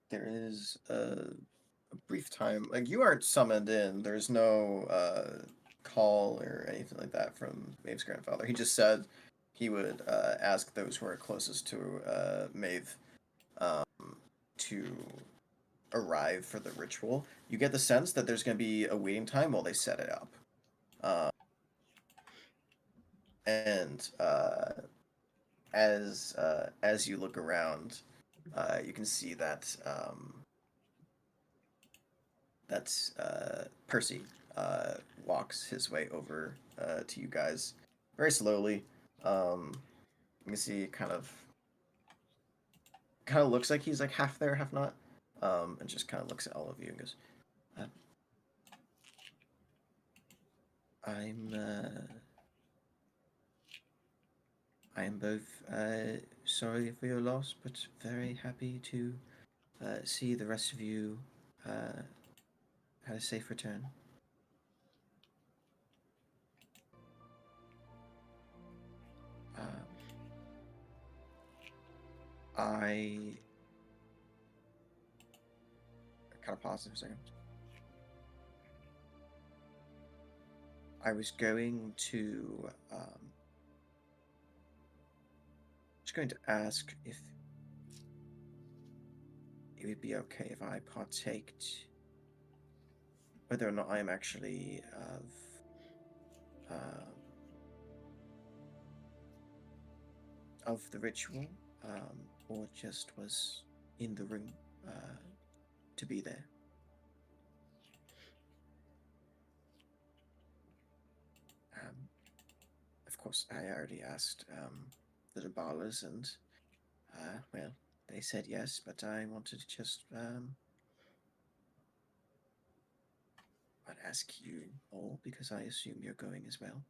there is a brief time. Like, you aren't summoned in. There's no call or anything like that from Maeve's grandfather. He just said he would ask those who are closest to Maeve um, to arrive for the ritual. You get the sense that there's going to be a waiting time while they set it up. Um, and as you look around, you can see that Percy walks his way over to you guys very slowly. You can see kind of looks like he's like half there, half not, and just kind of looks at all of you and goes, uh, "I'm I am both sorry for your loss, but very happy to see the rest of you had a safe return." Uh, I kind of paused for a second. I was going to just going to ask if it would be okay if I partaked, whether or not I am actually uh, of the ritual, or just was in the room to be there. Um, of course, I already asked the Dabalas, and well, they said yes, but I wanted to just I'd ask you all because I assume you're going as well.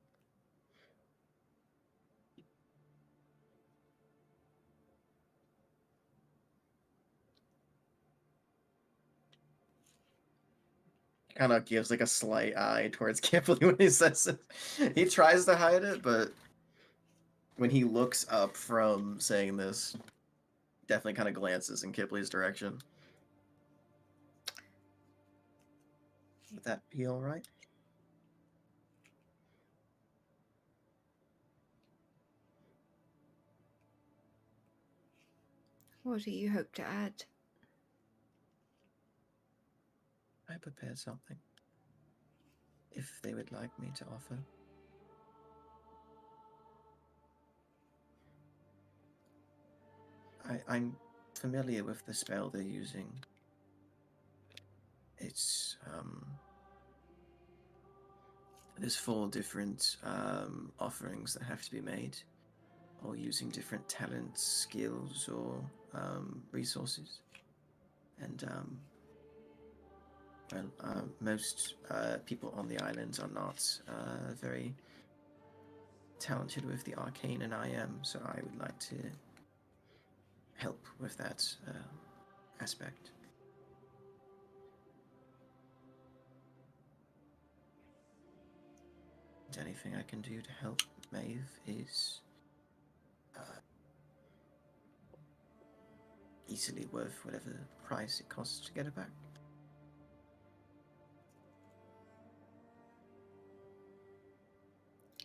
Kind of gives like a slight eye towards Kimberly when he says it. He tries to hide it, but when he looks up from saying this, definitely kind of glances in Kipley's direction. Would that be all right? What do you hope to add? I prepared something. If they would like me to offer. I'm familiar with the spell they're using. It's there's 4 different offerings that have to be made, all using different talents, skills, or resources. And most people on the islands are not very talented with the arcane, and I am, so I would like to help with that aspect. And anything I can do to help Maeve is easily worth whatever price it costs to get it back.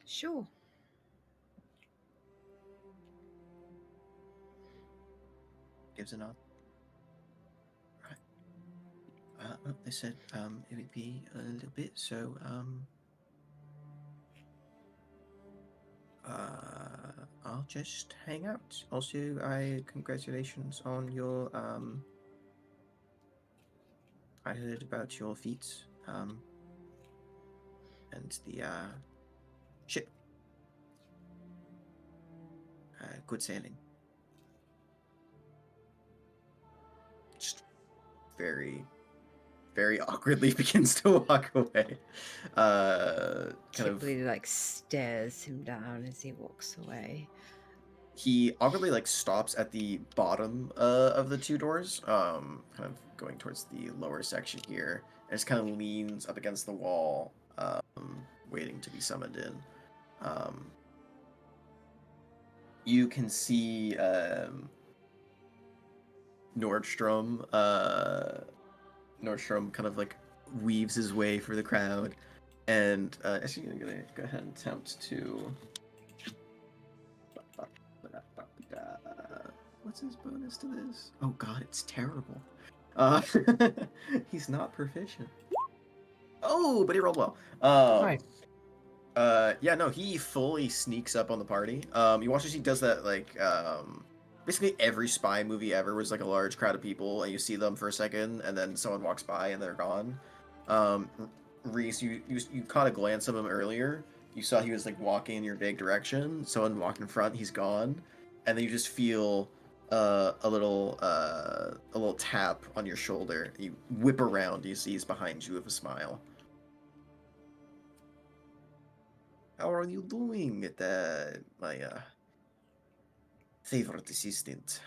Sure. Gives a nod. Right. Well, they said it would be a little bit, so I'll just hang out. Also, I congratulations on your I heard about your feats and the ship. Good sailing. Just very, very awkwardly begins to walk away. Kind of Kipley like stares him down as he walks away. he awkwardly like stops at the bottom of the 2 doors, kind of going towards the lower section here, and just kind of leans up against the wall, waiting to be summoned in. Um, you can see Nordstrom, Nordstrom kind of like weaves his way through the crowd, and actually, I'm gonna go ahead and attempt to. What's his bonus to this? Oh God, it's terrible. Uh, he's not proficient. Oh, but he rolled well. Nice. Yeah, no, he fully sneaks up on the party. You watch as he does that, like, basically every spy movie ever was like a large crowd of people, and you see them for a second, and then someone walks by and they're gone. Um, Reese, you caught a glance of him earlier. You saw he was like walking in your big direction. Someone walked in front, he's gone, and then you just feel a little tap on your shoulder. You whip around, you see he's behind you with a smile. How are you doing, my favorite assistant?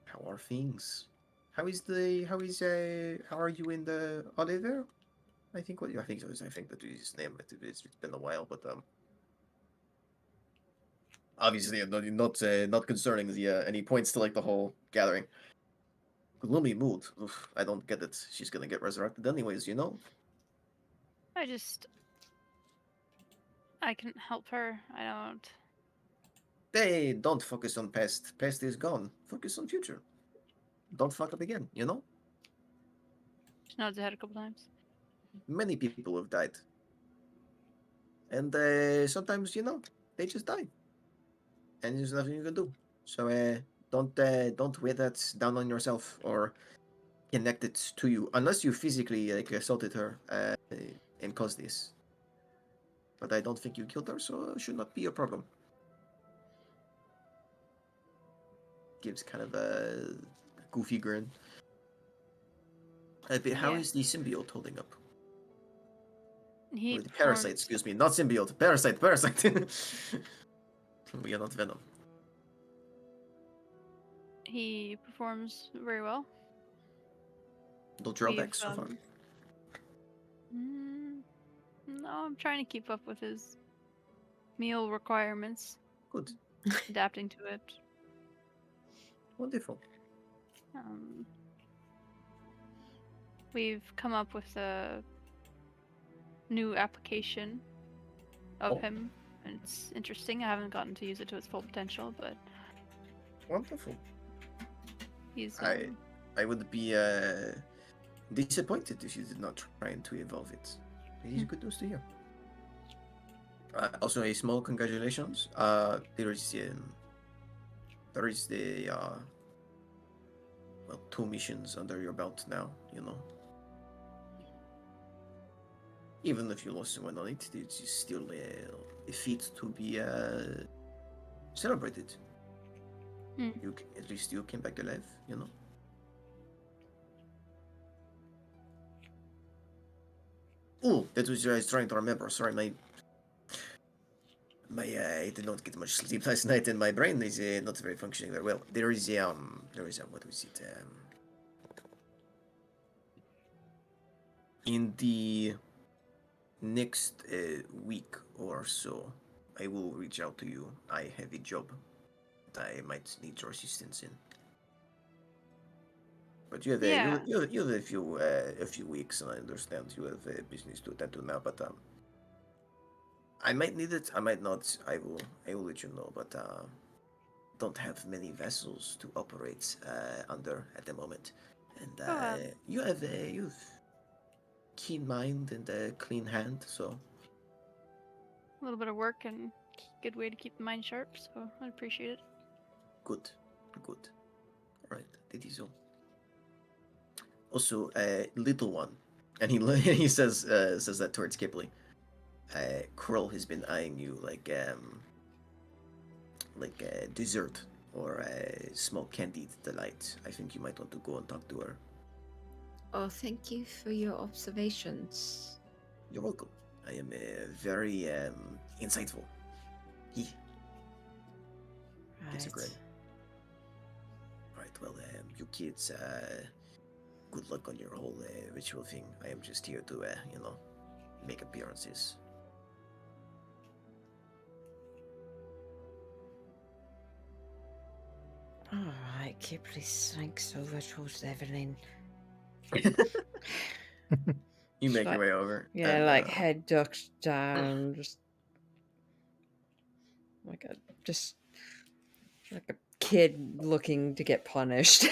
How are things? How are you in the Oliver? I think I think that is his name. It's been a while, but obviously not concerning the and he points to like the whole gathering. Gloomy mood. Oof, I don't get it. She's gonna get resurrected anyways, you know. I can help her. I don't. They don't focus on past. Past is gone. Focus on future. Don't fuck up again, you know. She nods her head a couple times. Many people have died. And sometimes, you know, they just die. And there's nothing you can do. So don't weigh that down on yourself or connect it to you. Unless you physically like assaulted her and caused this. But I don't think you killed her, so it should not be a problem. Gives kind of a goofy grin. But how Yeah. is the symbiote holding up? He Or the parasite, excuse me. Not symbiote. Parasite. We are not Venom. He performs very well. No drawbacks so far. No, I'm trying to keep up with his meal requirements. Good. Adapting to it. Wonderful. We've come up with a new application of him, and it's interesting. I haven't gotten to use it to its full potential, but Wonderful. he's. I would be disappointed if you did not try to evolve it. It is good news to hear. Also, a small congratulations. There is the well, 2 missions under your belt now. You know, even if you lost one on it, it's still a feat to be celebrated. You at least you came back alive. You know. Oh, that was what I was trying to remember. Sorry, I did not get much sleep last night, and my brain is not very functioning very well. There is what was it? In the next week or so, I will reach out to you. I have a job that I might need your assistance in. But you have a few weeks, and I understand you have a business to attend to now. But I might need it. I might not. I will let you know. But don't have many vessels to operate under at the moment. And you've keen mind and a clean hand, so A little bit of work and good way to keep the mind sharp, so I appreciate it. good. All right, that is all. Also, little one, and he says that towards Kipling. Kroll has been eyeing you like a dessert or a small candied delight. I think you might want to go and talk to her. Oh, thank you for your observations. You're welcome. I am very insightful. He gets a grin. All right, well, you kids, good luck on your whole ritual thing. I am just here to, make appearances. Kipling slinks over towards Evelyn. You make Like- your way over. Yeah, and, like head ducked down, just like a kid looking to get punished.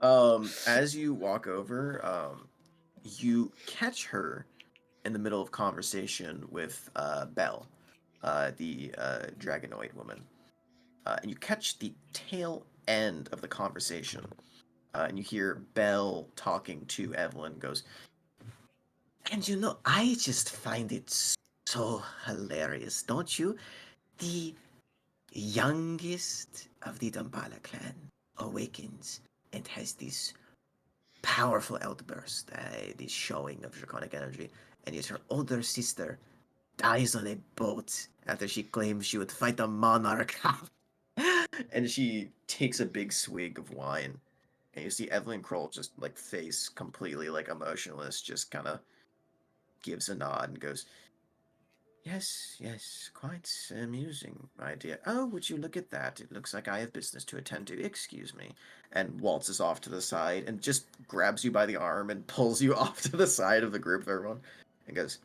as you walk over, you catch her in the middle of conversation with Belle, the dragonoid woman. And you catch the tail end of the conversation. And you hear Belle talking to Evelyn, goes, and you know, I just find it so hilarious, don't you? The youngest of the Dambala clan awakens and has this powerful outburst, this showing of draconic energy, and yet her older sister dies on a boat after she claims she would fight a monarch. And she takes a big swig of wine, and you see Evelyn Kroll just like face completely like emotionless, just kind of gives a nod and goes, "Yes, yes, quite amusing, my dear. Oh, would you look at that? It looks like I have business to attend to. Excuse me." And waltzes off to the side and just grabs you by the arm and pulls you off to the side of the group of everyone and goes,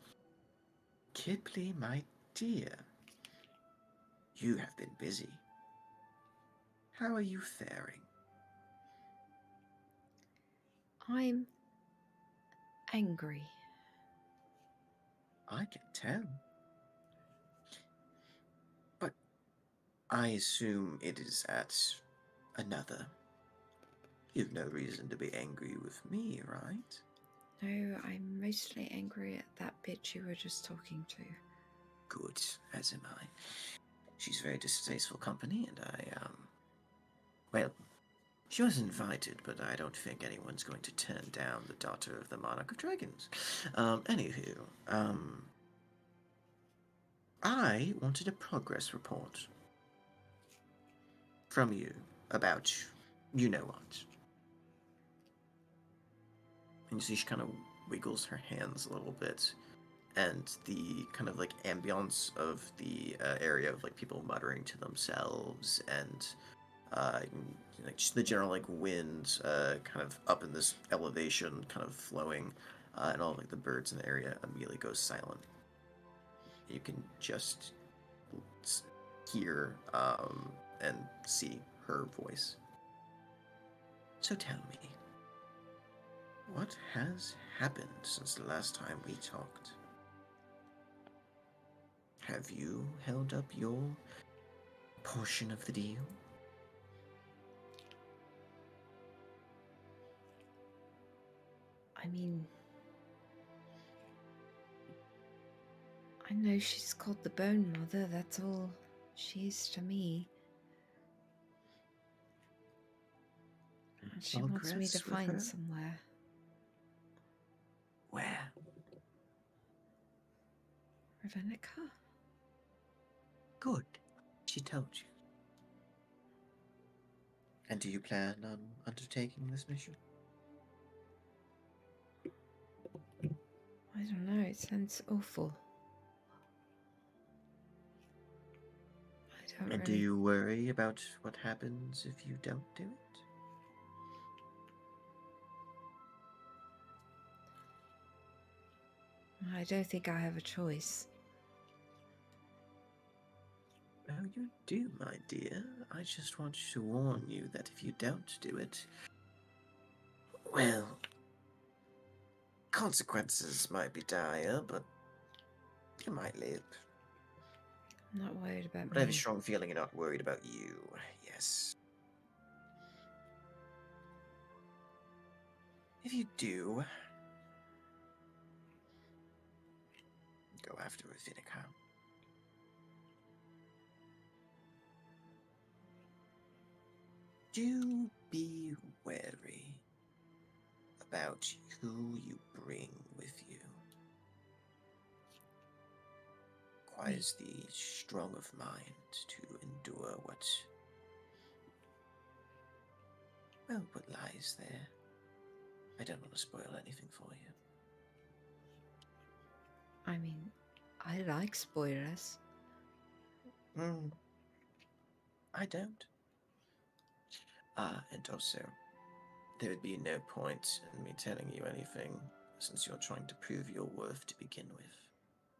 "Kipling, my dear, you have been busy. How are you faring?" I'm angry. "I can tell. But I assume it is at another. You've no reason to be angry with me, right?" No, I'm mostly angry at that bitch you were just talking to. "Good, as am I. She's very distasteful company, and well, she was invited, but I don't think anyone's going to turn down the daughter of the Monarch of Dragons. Anywho, I wanted a progress report from you about you know what." And you see she kind of wiggles her hands a little bit, and the kind of like ambience of the area of like people muttering to themselves and like just the general like wind kind of up in this elevation kind of flowing, and all like the birds in the area immediately goes silent. You can just hear and see her voice. "So tell me, what has happened since the last time we talked? Have you held up your portion of the deal?" I mean, I know she's called the Bone Mother, that's all she is to me. And she wants me to Progress with her? find somewhere. Where? Ravenica? Good. She told you. And do you plan on undertaking this mission? I don't know, it sounds awful. I don't And do really... you worry about what happens if you don't do it? I don't think I have a choice. Oh, you do, my dear. I just want to warn you that if you don't do it, well, consequences might be dire, but you might live. I'm not worried about But I have a me. strong feeling you're not worried about you. Yes. If you do, go after Ravenica. Do be wary about who you bring with you. Requires the strong of mind to endure what lies there. I don't want to spoil anything for you. I mean, I like spoilers. I don't. And also, there would be no point in me telling you anything, since you're trying to prove your worth to begin with.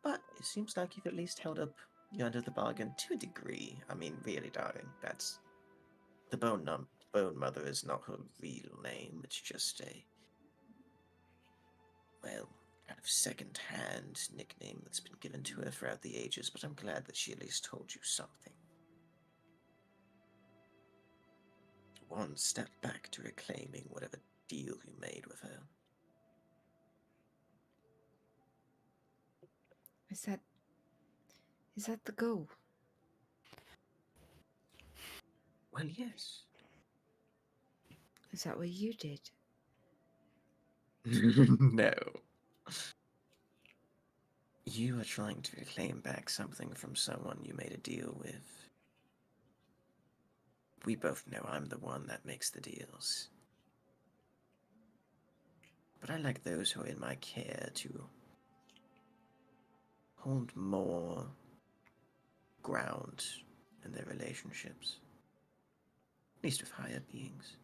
But it seems like you've at least held up your end of the bargain to a degree. I mean, really, darling, that's... The Bone Mother is not her real name, it's just a, well, kind of second-hand nickname that's been given to her throughout the ages, but I'm glad that she at least told you something. One step back to reclaiming whatever deal you made with her. Is that the goal? Well, yes. Is that what you did? No. You are trying to reclaim back something from someone you made a deal with. We both know I'm the one that makes the deals. But I like those who are in my care to hold more ground in their relationships. At least with higher beings.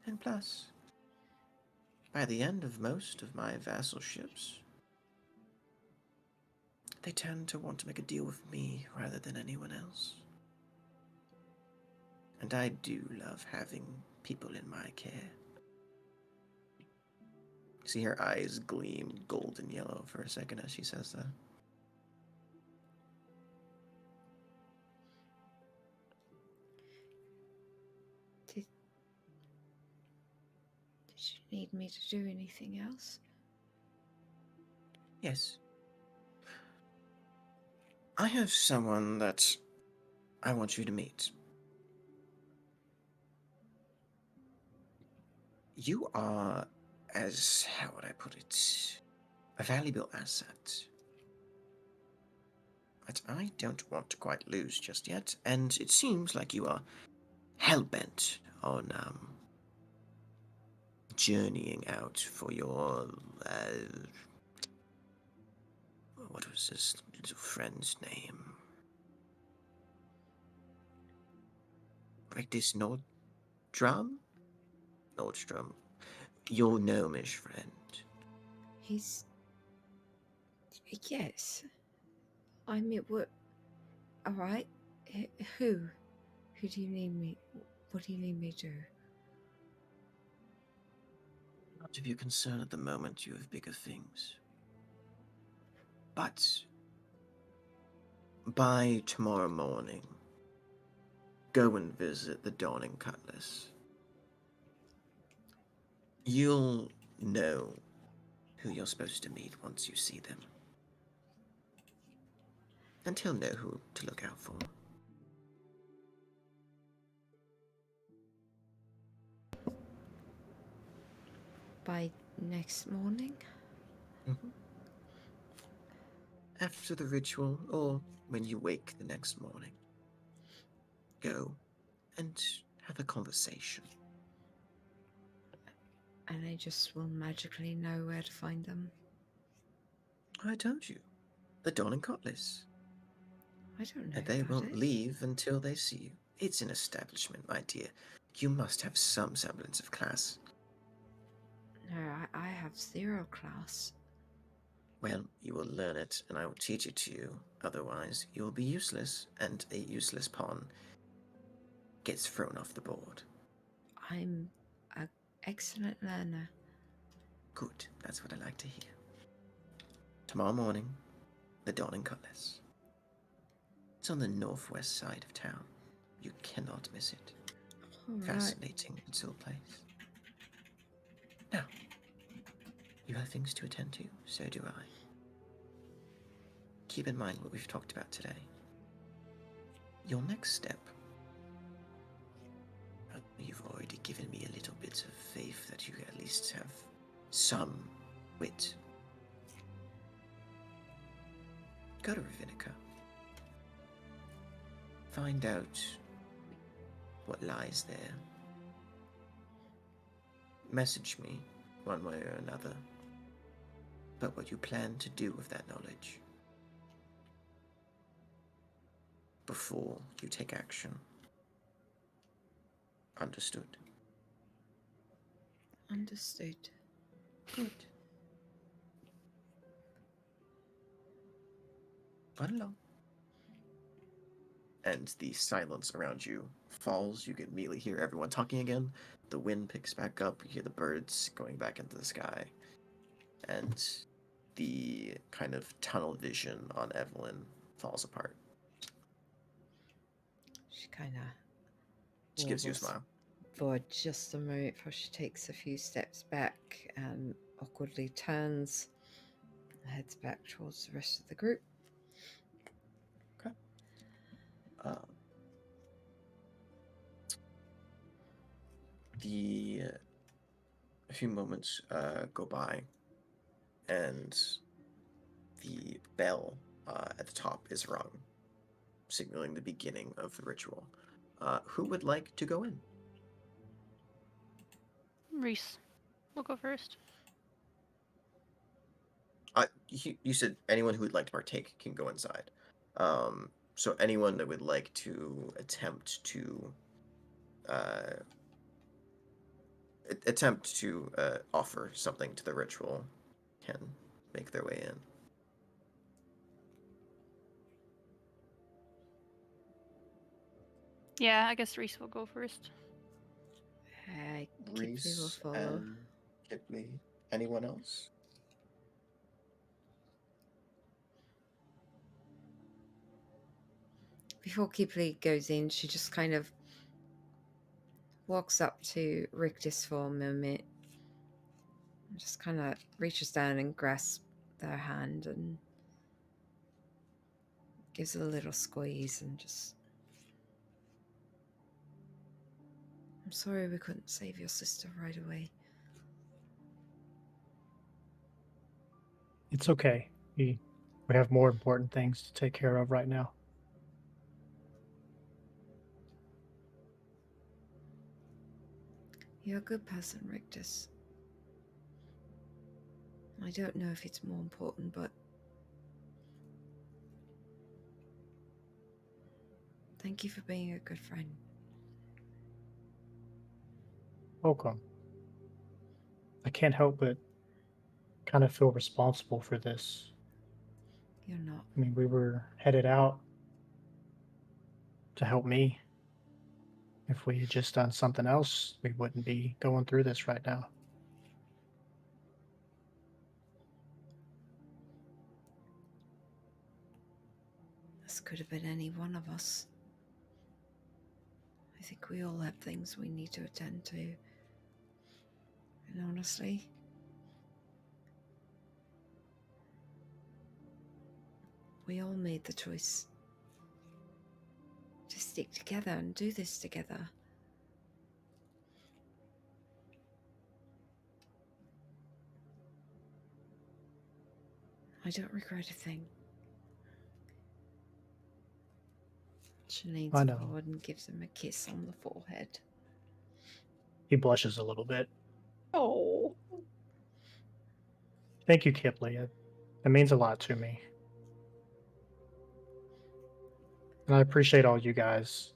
And plus, by the end of most of my vassal ships, they tend to want to make a deal with me rather than anyone else. And I do love having people in my care. See her eyes gleam golden yellow for a second as she says that. Did you need me to do anything else? Yes. I have someone that I want you to meet. You are, as, how would I put it, a valuable asset that I don't want to quite lose just yet, and it seems like you are hell-bent on journeying out for your, what was his little friend's name? Rectus Nordstrom? Nordstrom. Your gnomish friend. He's... Yes. I mean, what... Alright. Who? Who do you need me... What do you need me to do? Not of your concern at the moment, you have bigger things. But by tomorrow morning, go and visit the Dawning Cutlass. You'll know who you're supposed to meet once you see them. And he'll know who to look out for. By next morning? Mm-hmm. After the ritual, or when you wake the next morning, go and have a conversation. And I just will magically know where to find them. I told you, the Dawning Cutlass. I don't know And they who that won't is. leave until they see you. It's an establishment, my dear. You must have some semblance of class. No, I have 0 class. Well, you will learn it, and I will teach it to you. Otherwise, you will be useless, and a useless pawn gets thrown off the board. I'm an excellent learner. Good, that's what I like to hear. Tomorrow morning, the Dawning Cutlass. It's on the northwest side of town. You cannot miss it. All right. Fascinating little place. Now, you have things to attend to, so do I. Keep in mind what we've talked about today. Your next step. You've already given me a little bit of faith that you at least have some wit. Go to Ravinica. Find out what lies there. Message me, one way or another, about what you plan to do with that knowledge before you take action. Understood. Understood. Good. Run along. And the silence around you falls. You can immediately hear everyone talking again. The wind picks back up. You hear the birds going back into the sky. And the kind of tunnel vision on Evelyn falls apart. She kind of She gives you a smile. for just a moment before she takes a few steps back and awkwardly turns and heads back towards the rest of the group. Okay. A few moments go by, and the bell at the top is rung, signaling the beginning of the ritual. Who would like to go in? Reese, we'll go first. You said anyone who would like to partake can go inside. So anyone that would like to uh, attempt to offer something to the ritual can make their way in. Yeah, I guess Reese will go first. Kipley will Reese follow. and Kipley. Anyone else? Before Kipley goes in, she just kind of walks up to Rictus for a moment and just kind of reaches down and grasps their hand and gives it a little squeeze and just... I'm sorry we couldn't save your sister right away. It's okay. We have more important things to take care of right now. You're a good person, Rictus. I don't know if it's more important, but thank you for being a good friend. Welcome. I can't help but kind of feel responsible for this. You're not. I mean, we were headed out to help me. If we had just done something else, we wouldn't be going through this right now. This could have been any one of us. I think we all have things we need to attend to. And honestly, we all made the choice to stick together and do this together. I don't regret a thing. She leans I know. forward and gives him a kiss on the forehead. He blushes a little bit. Oh. Thank you, Kipley. It means a lot to me. And I appreciate all you guys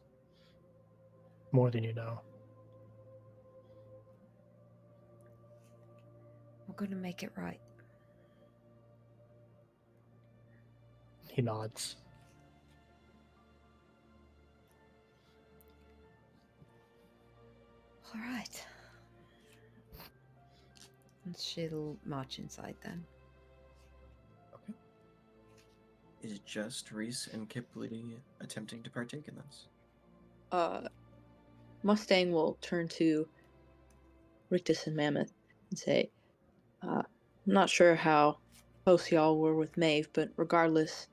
more than you know. We're going to make it right. He nods. All right. And she'll march inside then. Okay. Is it just Reese and Kipley attempting to partake in this? Mustang will turn to Rictus and Mammoth and say, I'm not sure how close y'all were with Maeve, but regardless,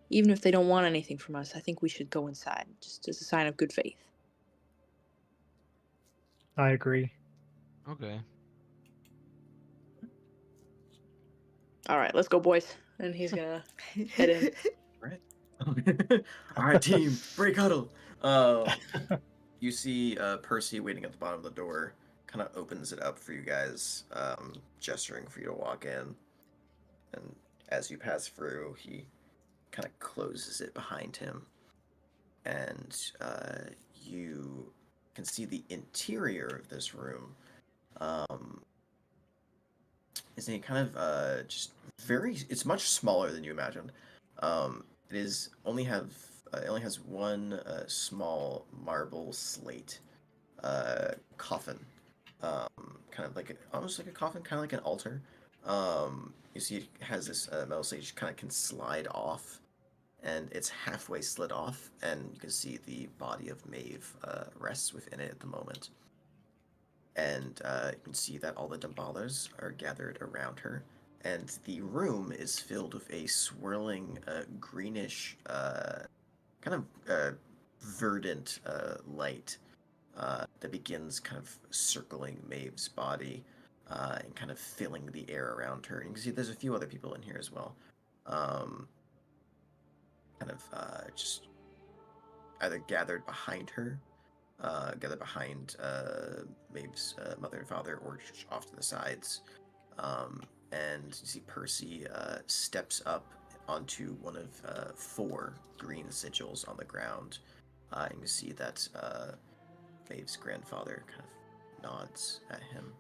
even if they don't want anything from us, I think we should go inside, just as a sign of good faith. I agree. Okay. All right, let's go, boys. And he's gonna head in. Right. All right, team, break huddle. You see Percy waiting at the bottom of the door, kind of opens it up for you guys, gesturing for you to walk in. And as you pass through, he kind of closes it behind him. And you can see the interior of this room is a kind of just very. It's much smaller than you imagined. It is only have it only has one small marble slate coffin, kind of like almost like a coffin, kind of like an altar. You see, it has this metal slate which kind of can slide off, and it's halfway slid off, and you can see the body of Maeve rests within it at the moment. And you can see that all the Dambalas are gathered around her, and the room is filled with a swirling greenish, kind of verdant light that begins kind of circling Maeve's body and kind of filling the air around her. And you can see there's a few other people in here as well. Kind of just either gathered behind her, gathered behind Maeve's mother and father, or just off to the sides. And you see Percy steps up onto one of 4 green sigils on the ground. And you see that Maeve's grandfather kind of nods at him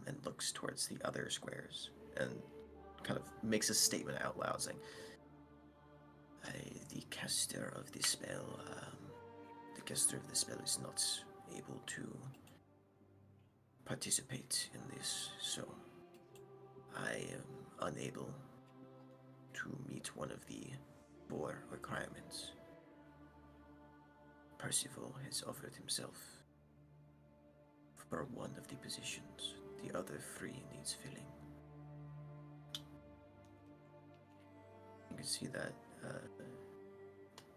and looks towards the other squares and kind of makes a statement out loud saying, the caster of the spell, is not able to participate in this, so I am unable to meet one of the 4 requirements. Percival has offered himself for one of the positions. The other 3 needs filling. You can see that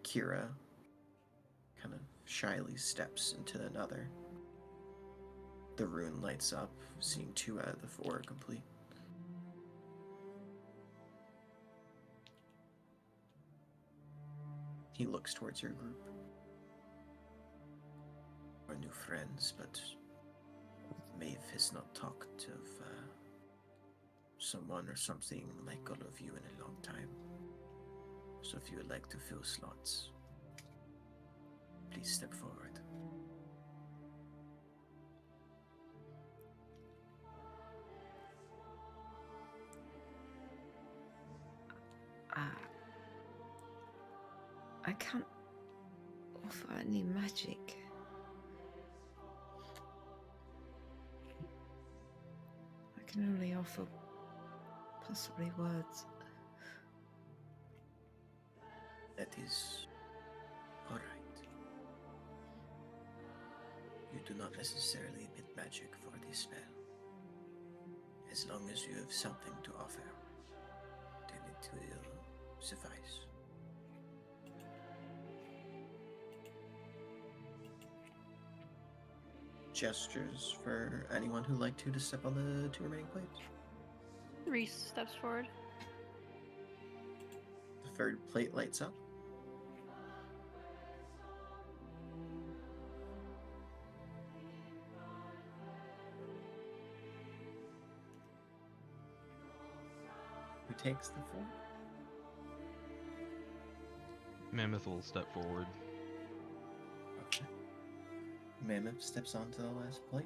Kira kind of shyly steps into another. The rune lights up, seeing 2 out of the 4 complete. He looks towards your group. We're new friends, but Maeve has not talked of someone or something like all of you in a long time. So if you would like to fill slots, please step forward. I can't offer any magic. I can only offer possibly words. That is all right. You do not necessarily need magic for this spell. As long as you have something to offer, then it will suffice. Gestures for anyone who'd like to step on the 2 remaining plates. Reese steps forward. The 3rd plate lights up. Who takes the 4? Mammoth will step forward. Okay. Mammoth steps onto the last plate.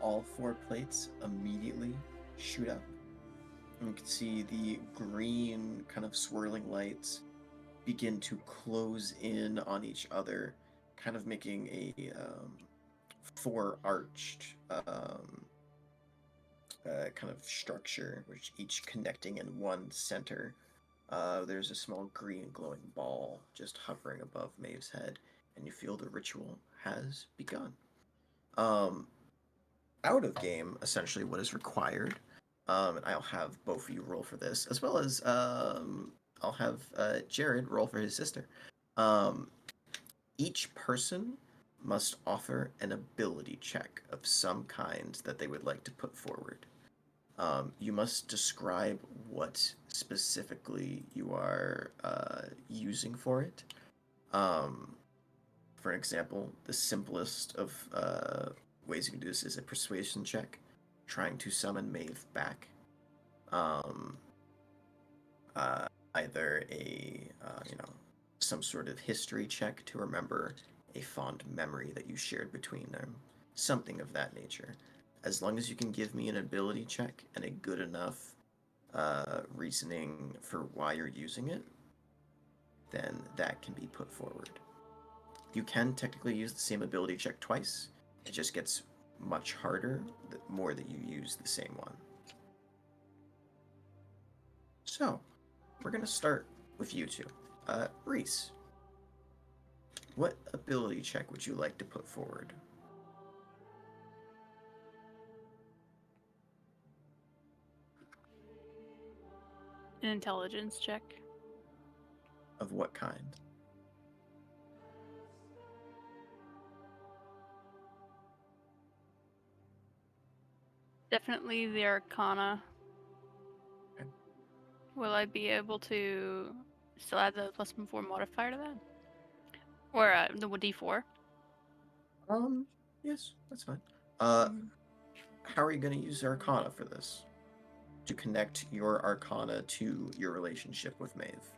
All 4 plates immediately shoot up. And you can see the green kind of swirling lights begin to close in on each other, kind of making a 4-arched kind of structure, which each connecting in one center. There's a small green glowing ball just hovering above Maeve's head, and you feel the ritual has begun. Out of game, essentially, what is required, and I'll have both of you roll for this, as well as I'll have Jared roll for his sister. Each person must offer an ability check of some kind that they would like to put forward. You must describe what specifically you are using for it. For example, the simplest of ways you can do this is a persuasion check, trying to summon Maeve back. Either a some sort of history check to remember a fond memory that you shared between them, something of that nature. As long as you can give me an ability check and a good enough reasoning for why you're using it, then that can be put forward. You can technically use the same ability check twice. It just gets much harder the more that you use the same one. So, we're going to start with you two. Reese, what ability check would you like to put forward? An intelligence check. Of what kind? Definitely the Arcana. Okay. Will I be able to still add the +4 modifier to that? Or the D4? Yes, that's fine. Mhm. How are you going to use Arcana for this? To connect your Arcana to your relationship with Maeve?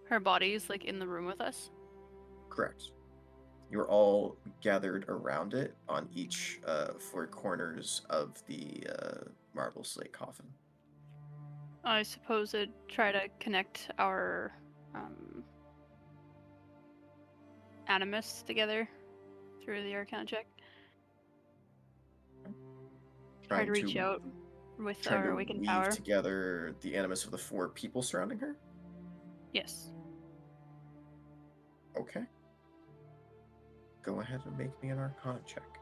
Her body's like in the room with us. Correct. You're all gathered around it on each four corners of the marble slate coffin. I suppose I'd try to connect our animus together through the Arcana check. Try to reach out with trying our to awakened weave power. together the animus of the four people surrounding her. Yes. Okay. Go ahead and make me an Arcana check.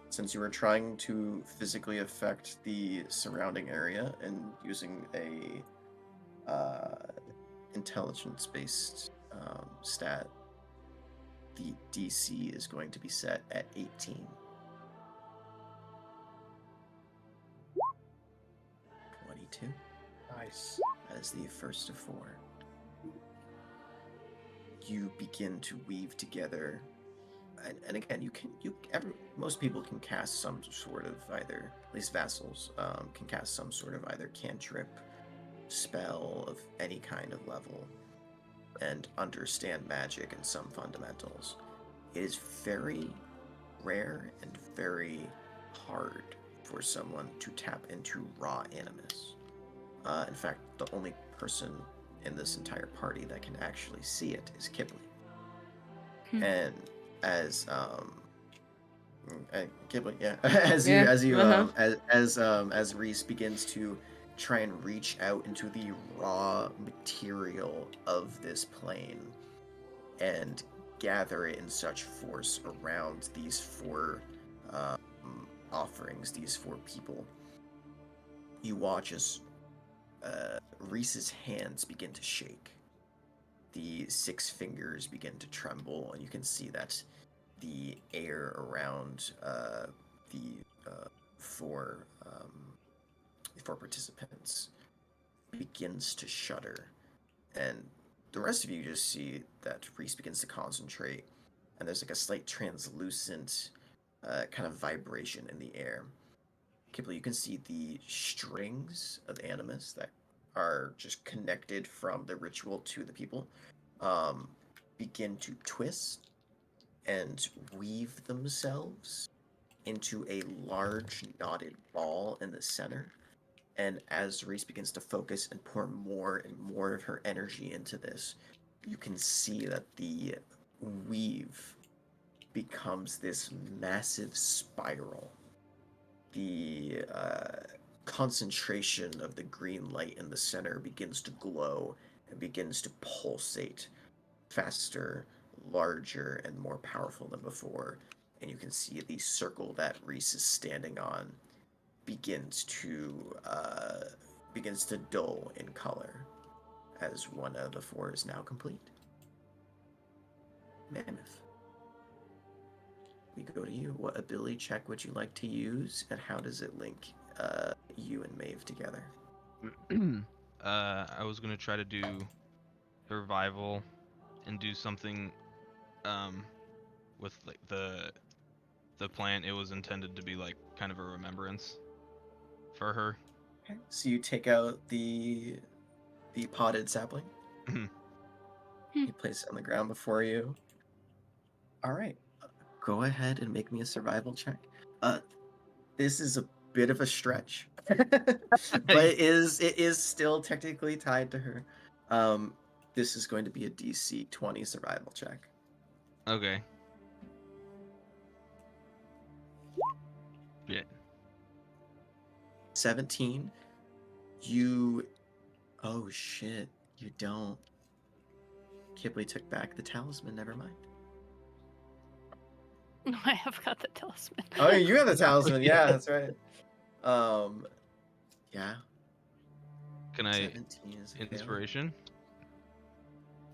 Since you were trying to physically affect the surrounding area and using a intelligence-based stat, the DC is going to be set at 18. 22. Nice. As the first of four. You begin to weave together, and again, most people can cast some sort of either, at least vassals, can cast some sort of either cantrip, spell of any kind of level, and understand magic and some fundamentals. It is very rare and very hard for someone to tap into raw animus. In fact, the only person in this entire party that can actually see it is Kibley. And as Kibley, yeah, as Reese begins to try and reach out into the raw material of this plane and gather it in such force around these four offerings, these four people, you watch as Reese's hands begin to shake. The 6 fingers begin to tremble, and you can see that the air around the four participants begins to shudder, and the rest of you just see that Reese begins to concentrate, and there's like a slight translucent kind of vibration in the air. Kipley, you can see the strings of animus that are just connected from the ritual to the people begin to twist and weave themselves into a large knotted ball in the center. And as Reese begins to focus and pour more and more of her energy into this, you can see that the weave becomes this massive spiral. The concentration of the green light in the center begins to glow and begins to pulsate faster, larger, and more powerful than before. And you can see the circle that Reese is standing on begins to dull in color as one of the four is now complete. Mammoth, we go to you. What ability check would you like to use, and how does it link you and Maeve together? I was gonna try to do survival and do something with like the plant. It was intended to be like kind of a remembrance for her. Okay. So you take out the the potted sapling. Mhm. He places it on the ground before you. All right, go ahead and make me a survival check. This is a bit of a stretch, but it is still technically tied to her. This is going to be a DC 20 survival check. Okay. Shit. 17. You. Oh shit! You don't. Kipley took back the talisman. Never mind. I have got the talisman. Oh, you have the talisman. Yeah, that's right. Yeah. Can I 17 is a failure. inspiration?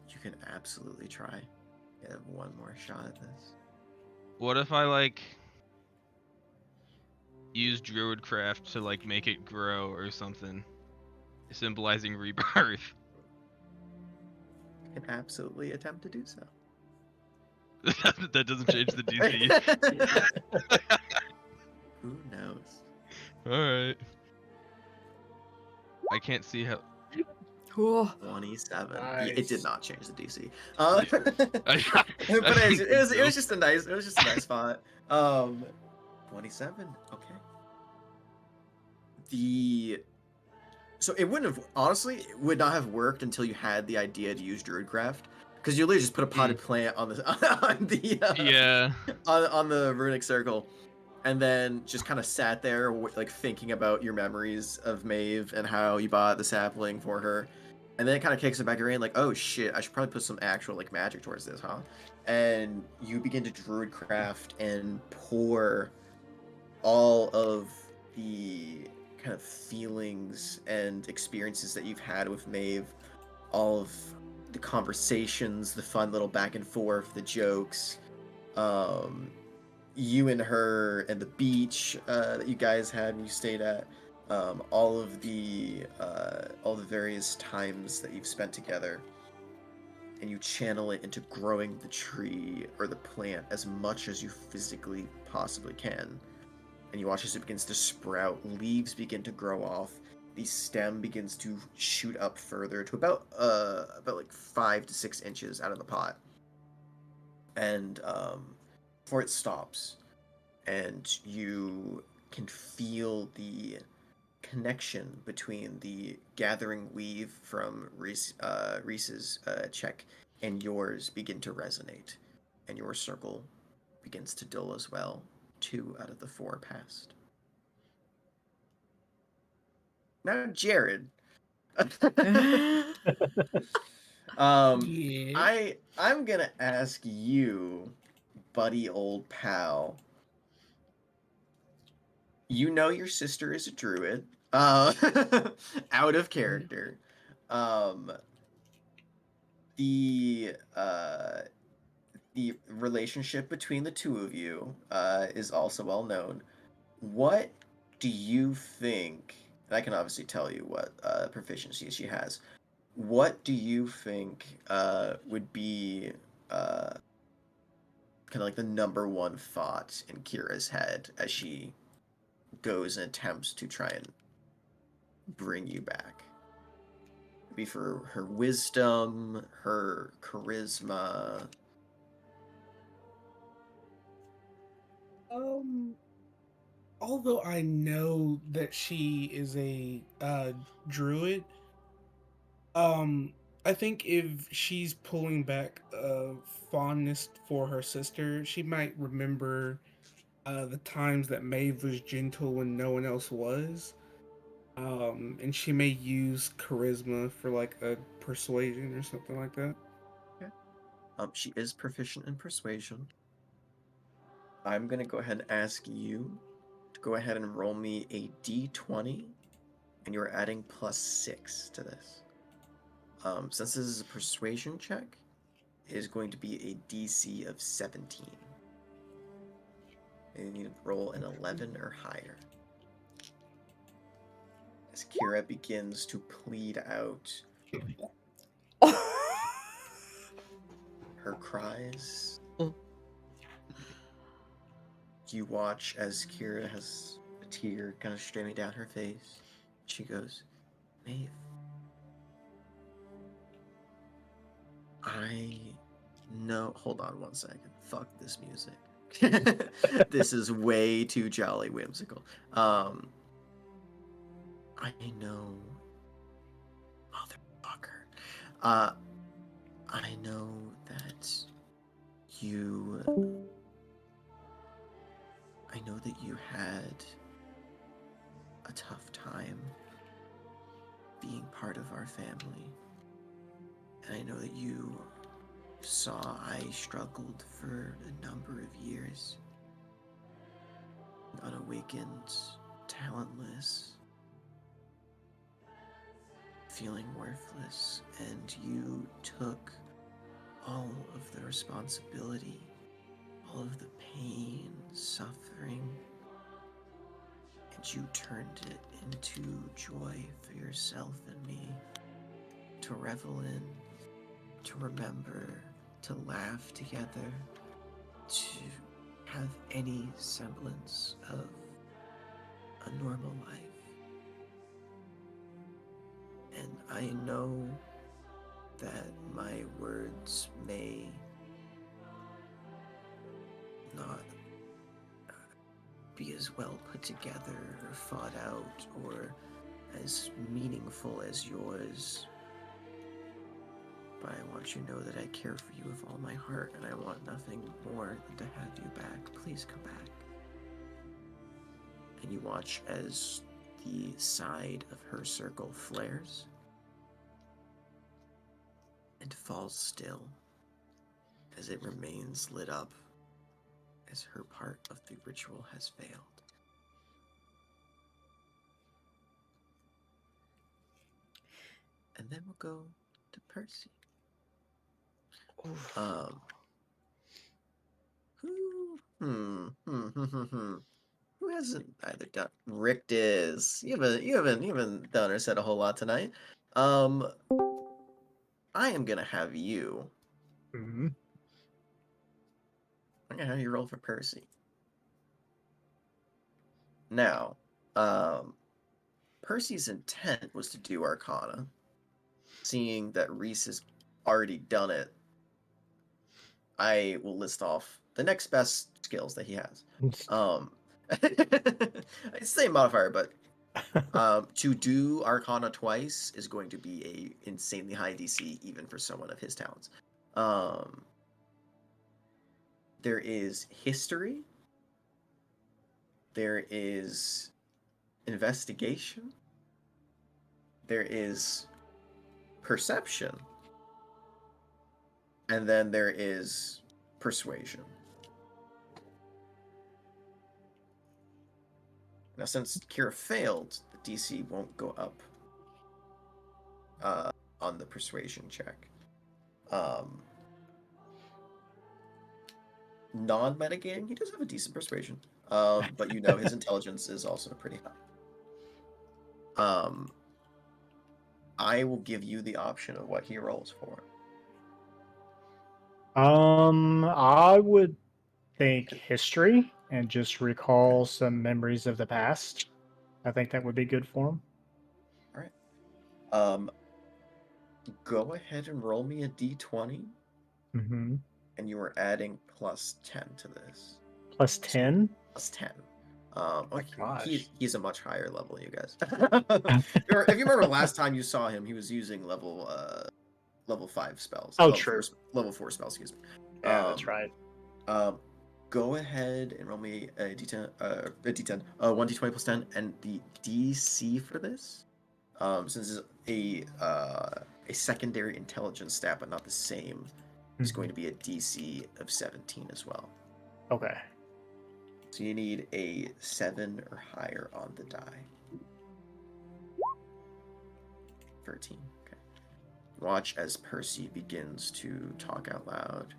You can absolutely try. You have one more shot at this. What if I like use Druidcraft to like make it grow or something, symbolizing rebirth? You can absolutely attempt to do so. That doesn't change the DC. Who knows? All right. I can't see how. Whoa. 27. It did Nice. not change the DC. I- But it was just a nice spot. 27. Okay. So it wouldn't have, honestly, it would not have worked until you had the idea to use Druidcraft, because you literally just put a potted plant on the Yeah. on the runic circle, and then just kind of sat there like thinking about your memories of Maeve and how you bought the sapling for her, and then it kind of kicks it back around like, oh shit, I should probably put some actual like magic towards this, huh? And you begin to Druidcraft and pour all of the kind of feelings and experiences that you've had with Maeve, all of the conversations, the fun little back and forth, the jokes, you and her and the beach that you guys had when you stayed at, all the various times that you've spent together, and you channel it into growing the tree or the plant as much as you physically possibly can. And you watch as it begins to sprout, leaves begin to grow off, the stem begins to shoot up further to about like 5 to 6 inches out of the pot. And before it stops, and you can feel the connection between the gathering weave from Reese's check and yours begin to resonate, and your circle begins to dull as well. 2 out of the 4 passed. Now, Jared. Yeah. I'm gonna ask you, buddy old pal. You know your sister is a druid. Out of character. The relationship between the two of you is also well known. What do you think? And I can obviously tell you what proficiencies she has. What do you think would be kind of like the number one thought in Kira's head as she goes and attempts to try and bring you back? It'd be for her wisdom, her charisma. Although I know that she is a druid, I think if she's pulling back a fondness for her sister, she might remember the times that Maeve was gentle when no one else was. And she may use charisma for like a persuasion or something like that. Okay. She is proficient in persuasion. I'm gonna go ahead and ask you to go ahead and roll me a d20, and you're adding +6 to this. Since this is a persuasion check, it is going to be a DC of 17. And you need to roll an 11 or higher. As Kira begins to plead out her cries, you watch as Kira has a tear kind of streaming down her face. She goes, Maeve, I know. Hold on one second. Fuck this music. This is way too jolly whimsical. I know, motherfucker. I know that you. I know that you had a tough time being part of our family. And I know that you saw I struggled for a number of years. Unawakened, talentless, feeling worthless, and you took all of the responsibility, all of the pain, suffering, and you turned it into joy for yourself and me to revel in, to remember, to laugh together, to have any semblance of a normal life. And I know that my words may not be as well put together or thought out or as meaningful as yours, but I want you to know that I care for you with all my heart, and I want nothing more than to have you back. Please come back. And you watch as the side of her circle flares and falls still as it remains lit up as her part of the ritual has failed. And then we'll go to Percy. Who hasn't either done? Rick Diz. You haven't done or said a whole lot tonight. I am gonna have you. Mhm. I'm gonna have you roll for Percy. Now, Percy's intent was to do Arcana. Seeing that Reese has already done it, I will list off the next best skills that he has. It's the same modifier, but to do Arcana twice is going to be a insanely high DC, even for someone of his talents. There is history. There is investigation. There is perception. And then there is persuasion. Now, since Kira failed, the DC won't go up on the persuasion check. Non-metagaming, he does have a decent persuasion. But you know his intelligence is also pretty high. I will give you the option of what he rolls for. I would think history and just recall some memories of the past. I think that would be good for him. All right. Go ahead and roll me a d20, Mm-hmm. and you are adding plus 10 to this. Plus 10? Plus 10. Gosh. He's a much higher level, you guys. If you remember last time you saw him, he was using level 5 spells. Oh, level true. Level 4 spells, excuse me. Yeah, that's right. Go ahead and roll me a d10, 1d20 plus 10, and the DC for this, since it's a secondary intelligence stat, but not the same, is going to be a DC of 17 as well. Okay. So you need a 7 or higher on the die. 13. Okay. Watch as Percy begins to talk out loud,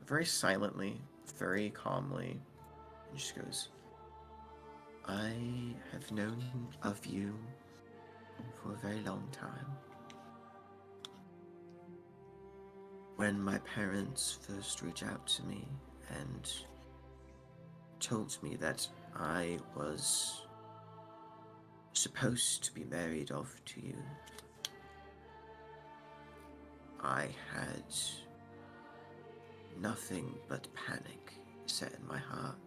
very silently, very calmly. He just goes, I have known of you for a very long time. When my parents first reached out to me and told me that I was supposed to be married off to you, I had nothing but panic set in my heart.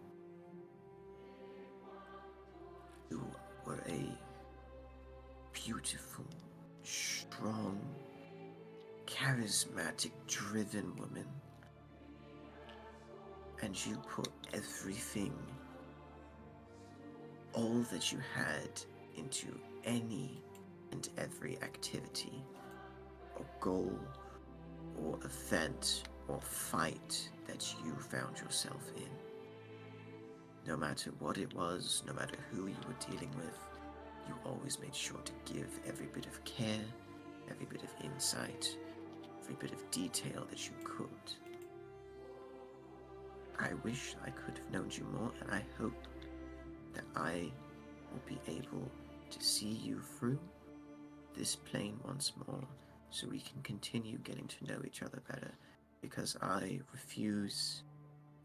You were a beautiful, strong, charismatic, driven woman. And you put everything, all that you had, into any and every activity, or goal, or event, or fight that you found yourself in. No matter what it was, no matter who you were dealing with, you always made sure to give every bit of care, every bit of insight, every bit of detail that you could. I wish I could have known you more, and I hope that I will be able to see you through this plane once more, so we can continue getting to know each other better, because I refuse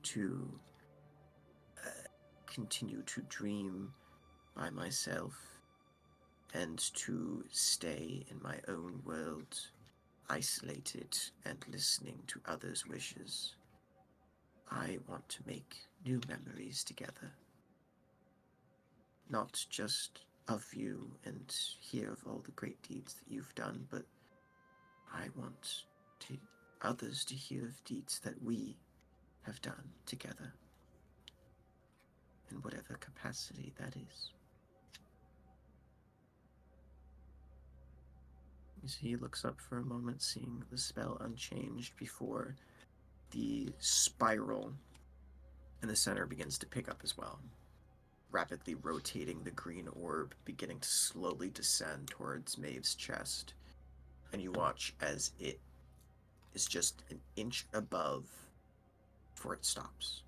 to continue to dream by myself and to stay in my own world, isolated and listening to others' wishes. I want to make new memories together. Not just of you and hear of all the great deeds that you've done, but I want others to hear of deeds that we have done together, in whatever capacity that is. As he looks up for a moment, seeing the spell unchanged, before the spiral in the center begins to pick up as well, rapidly rotating the green orb, beginning to slowly descend towards Maeve's chest. And you watch as it is just an inch above before it stops.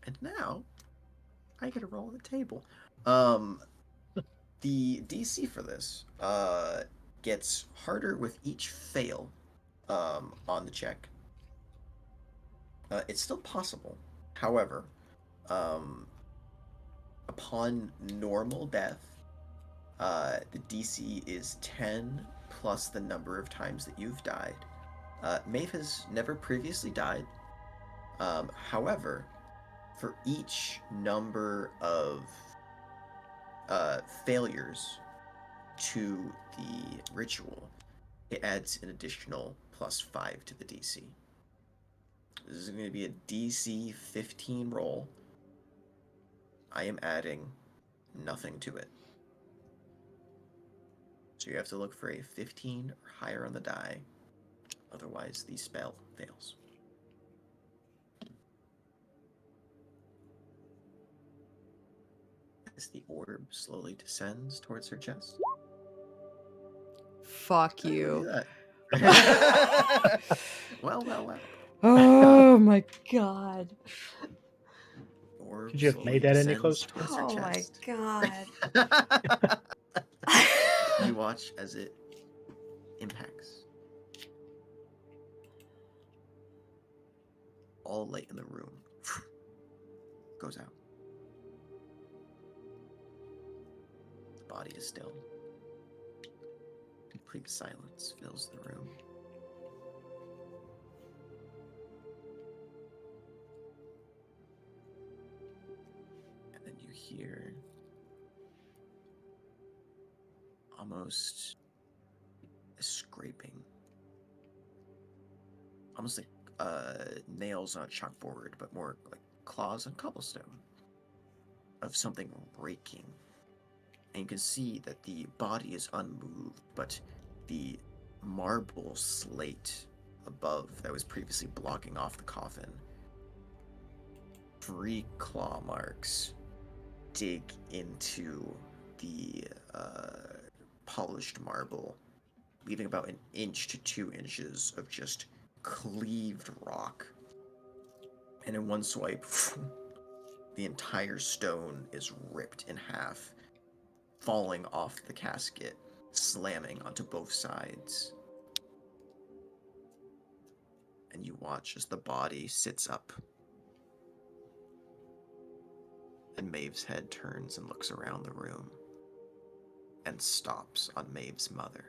And now, I get to roll the table. The DC for this gets harder with each fail on the check. It's still possible. However, upon normal death, the DC is 10 plus the number of times that you've died. Maeve has never previously died. However, for each number of failures to the ritual, it adds an additional +5 to the DC. This is going to be a DC 15 roll. I am adding nothing to it. So you have to look for a 15 or higher on the die. Otherwise, the spell fails. As the orb slowly descends towards her chest. Fuck How do you. that? well. Oh my god. Orb Could you have slowly made that any descends closer? towards her Oh my chest. god. You watch as it impacts. All light in the room goes out. The body is still. Complete silence fills the room. And then you hear almost a scraping. Almost like nails on a chalkboard, but more like claws on cobblestone. Of something breaking. And you can see that the body is unmoved, but the marble slate above that was previously blocking off the coffin, 3 claw marks dig into the polished marble, leaving about 1 inch to 2 inches of just cleaved rock. And in one swipe, the entire stone is ripped in half, falling off the casket, slamming onto both sides. And you watch as the body sits up. And Maeve's head turns and looks around the room and stops on Maeve's mother.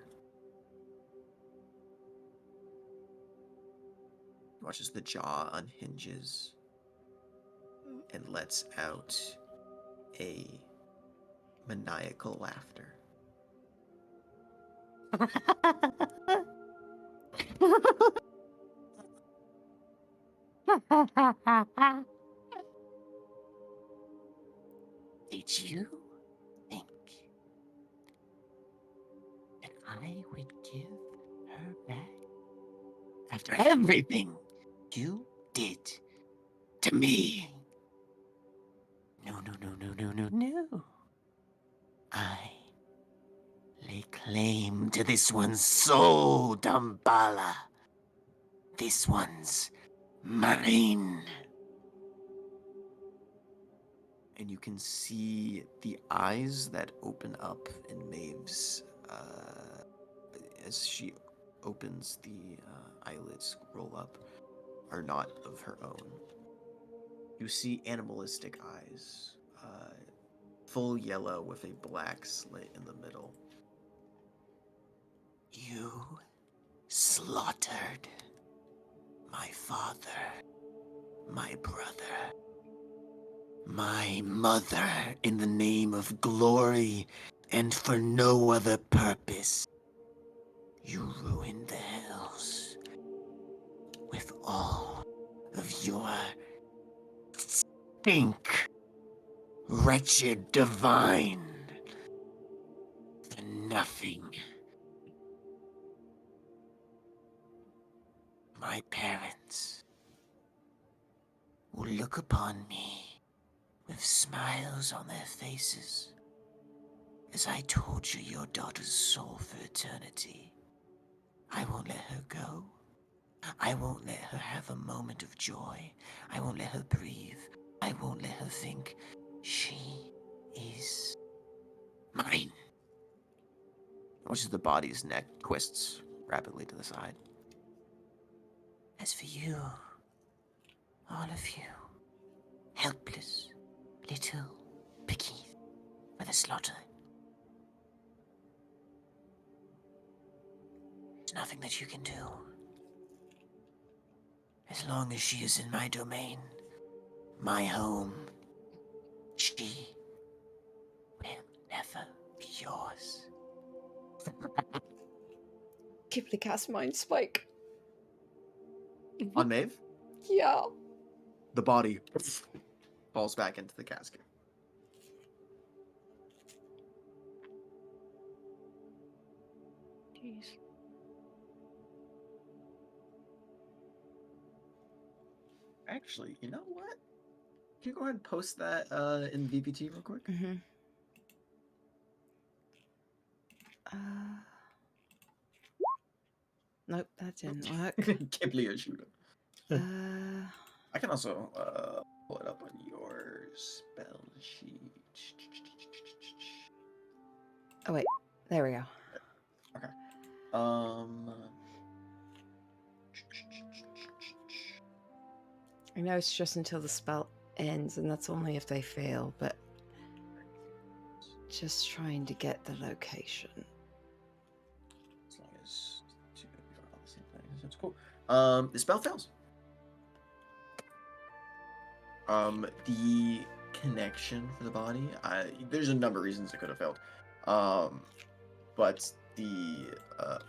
Watch as the jaw unhinges and lets out a maniacal laughter. Did you think that I would give her back after everything you did to me? No, no, no, no, no, no, no. I lay claim to this one's soul, Dambala. This one's mine. And you can see the eyes that open up in Maeve's as she opens the eyelids roll up are not of her own. You see animalistic eyes, full yellow with a black slit in the middle. You slaughtered my father, my brother, my mother in the name of glory and for no other purpose. You ruined the hills with all of your stink, wretched divine, for nothing. My parents will look upon me with smiles on their faces as I torture your daughter's soul for eternity. I won't let her go. I won't let her have a moment of joy. I won't let her breathe. I won't let her think she is mine. Watch as the body's neck twists rapidly to the side. As for you, all of you, helpless, little piggies for the slaughter, there's nothing that you can do. As long as she is in my domain, my home, she will never be yours. Ghibli cast Mind Spike. On Maeve, Yeah. the body falls back into the casket. Jeez. Actually, you know what? Can you go ahead and post that in VPT real quick? Mm-hmm. Nope, that didn't work. Ghibli or shooter. Uh, I can also pull it up on your spell sheet. oh wait, there we go. Okay. Um. I know it's just until the spell ends, and that's only if they fail, but just trying to get the location. As long as two of you are on the same thing, that's cool. The spell fails. The connection for the body, there's a number of reasons it could have failed. But the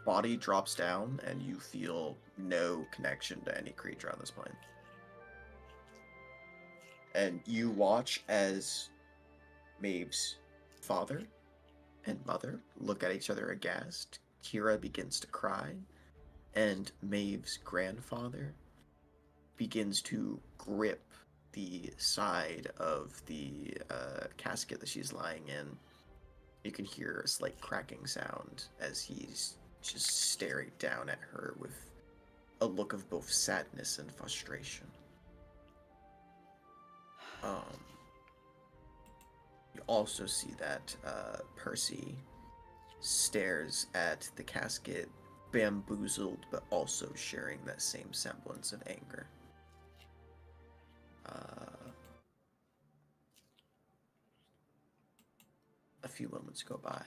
body drops down, and you feel no connection to any creature on this plane. And you watch as Maeve's father and mother look at each other aghast. Kira begins to cry, and Maeve's grandfather begins to grip the side of the casket that she's lying in. You can hear a slight cracking sound as he's just staring down at her with a look of both sadness and frustration. You also see that Percy stares at the casket, bamboozled, but also sharing that same semblance of anger. A few moments go by,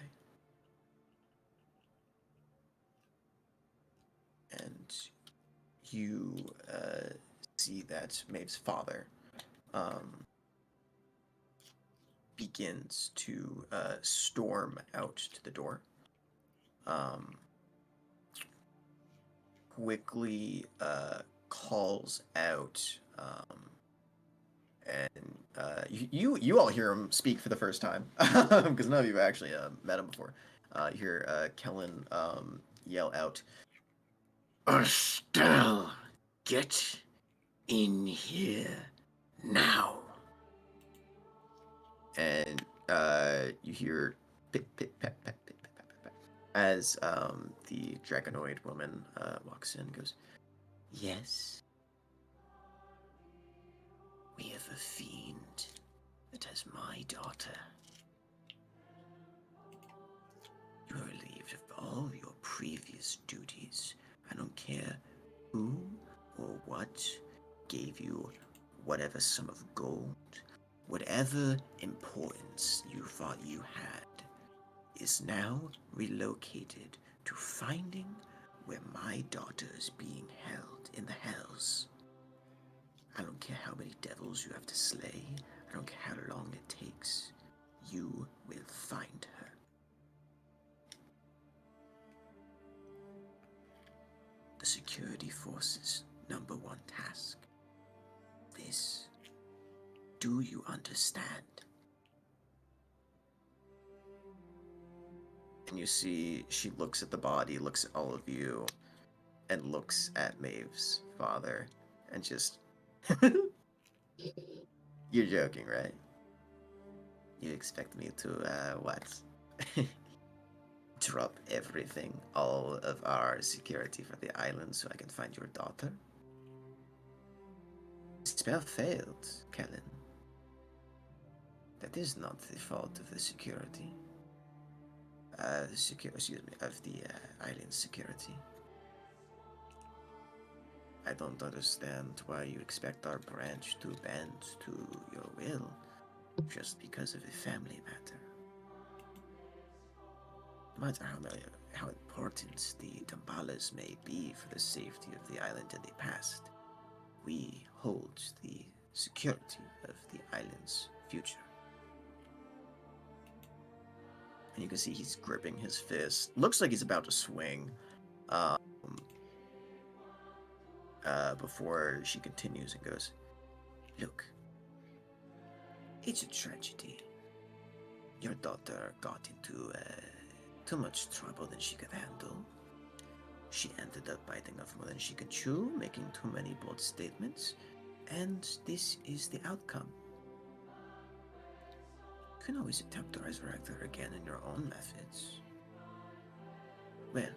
and you see that Maeve's father begins to storm out to the door. Quickly calls out, and you all hear him speak for the first time because none of you have actually met him before. You hear Kellen yell out, "Estelle, get in here now!" And you hear pip pip pep pep pip pip pep pep as the dragonoid woman walks in and goes, "Yes, we have a fiend that has my daughter. You are relieved of all your previous duties. I don't care who or what gave you whatever sum of gold, whatever importance you thought you had, is now relocated to finding where my daughter is being held in the hells. I don't care how many devils you have to slay. I don't care how long it takes. You will find her." The security forces' #1 task. This. Do you understand? And you see she looks at the body, looks at all of you, and looks at Maeve's father, and just... You're joking, right? You expect me to, what? Drop everything, all of our security for the island so I can find your daughter? The spell failed, Kellen. That is not the fault of the security. Of the island security. I don't understand why you expect our branch to bend to your will just because of a family matter. No matter how important the Dambalas may be for the safety of the island in the past, we hold the security of the island's future. And you can see he's gripping his fist. Looks like he's about to swing. Before she continues and goes, "Look, it's a tragedy. Your daughter got into too much trouble than she could handle. She ended up biting off more than she could chew, making too many bold statements, and this is the outcome. You can always attempt to resurrect her again in your own methods. Well,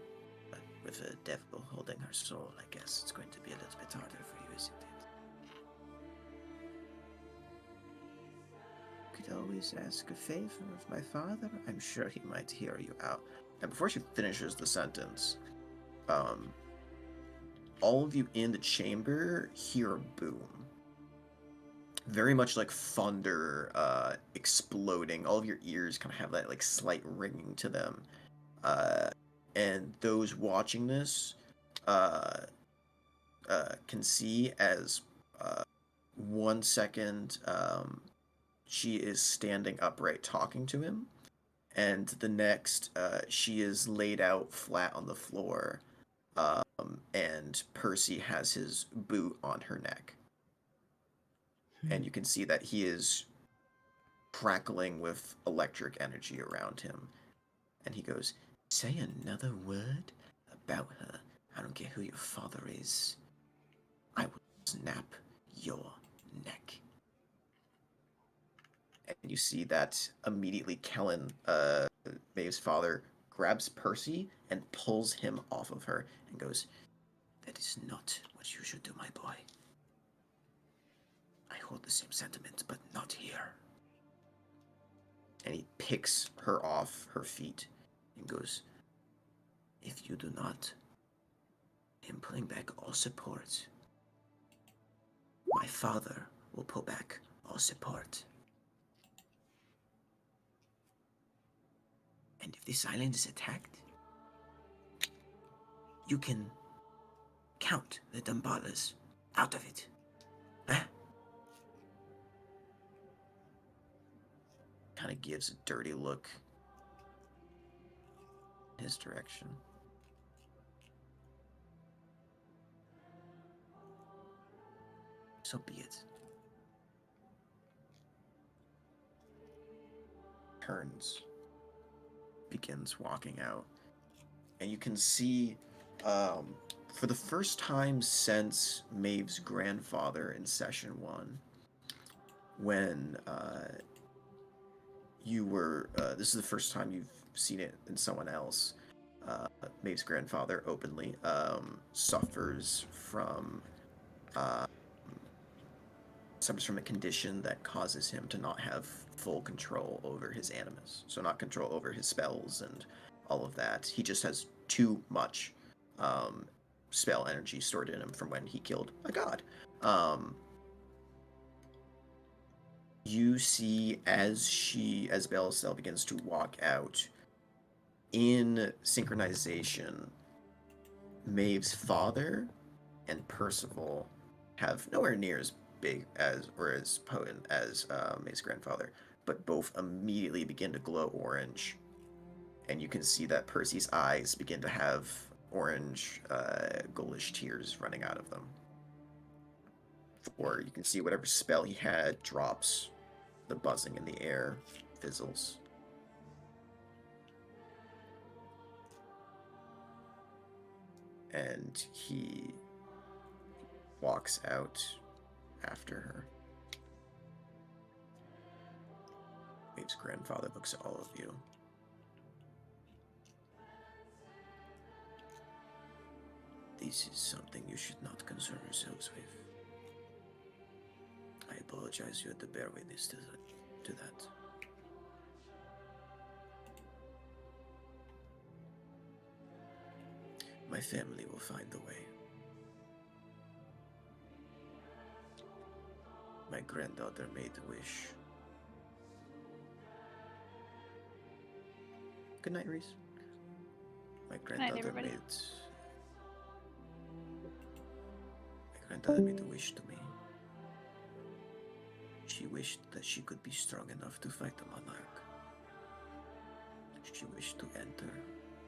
but with a devil holding her soul, I guess it's going to be a little bit harder for you, isn't it? Could always ask a favor of my father. I'm sure he might hear you out." And before she finishes the sentence, all of you in the chamber hear a boom. Very much like thunder exploding. All of your ears kind of have that like slight ringing to them. And those watching this can see as 1 second she is standing upright talking to him, and the next she is laid out flat on the floor, and Percy has his boot on her neck. And you can see that he is crackling with electric energy around him. And he goes, "Say another word about her. I don't care who your father is. I will snap your neck." And you see that immediately Kellen, Maeve's father, grabs Percy and pulls him off of her and goes, "That is not what you should do, my boy. I hold the same sentiment, but not here." And he picks her off her feet and goes, "If you do not, I am pulling back all support. My father will pull back all support. And if this island is attacked, you can count the Dambalas out of it. Huh? Kind of gives a dirty look in his direction. So be it. Turns, begins walking out, and you can see, for the first time since Maeve's grandfather in session 1, when you were, this is the first time you've seen it in someone else. Maeve's grandfather openly suffers from a condition that causes him to not have full control over his animus. So not control over his spells and all of that. He just has too much spell energy stored in him from when he killed a god. You see as Belisel begins to walk out, in synchronization, Maeve's father and Percival have nowhere near as big as or as potent as Maeve's grandfather, but both immediately begin to glow orange, and you can see that Percy's eyes begin to have orange, ghoulish tears running out of them. Or you can see whatever spell he had drops, the buzzing in the air fizzles. And he walks out after her. Maeve's grandfather looks at all of you. This is something you should not concern yourselves with. I apologize you had to bear witness to that. My family will find a way. My granddaughter made a wish. Good night, Reese. My night, granddaughter everybody. made a wish to me. She wished that she could be strong enough to fight the monarch. She wished to enter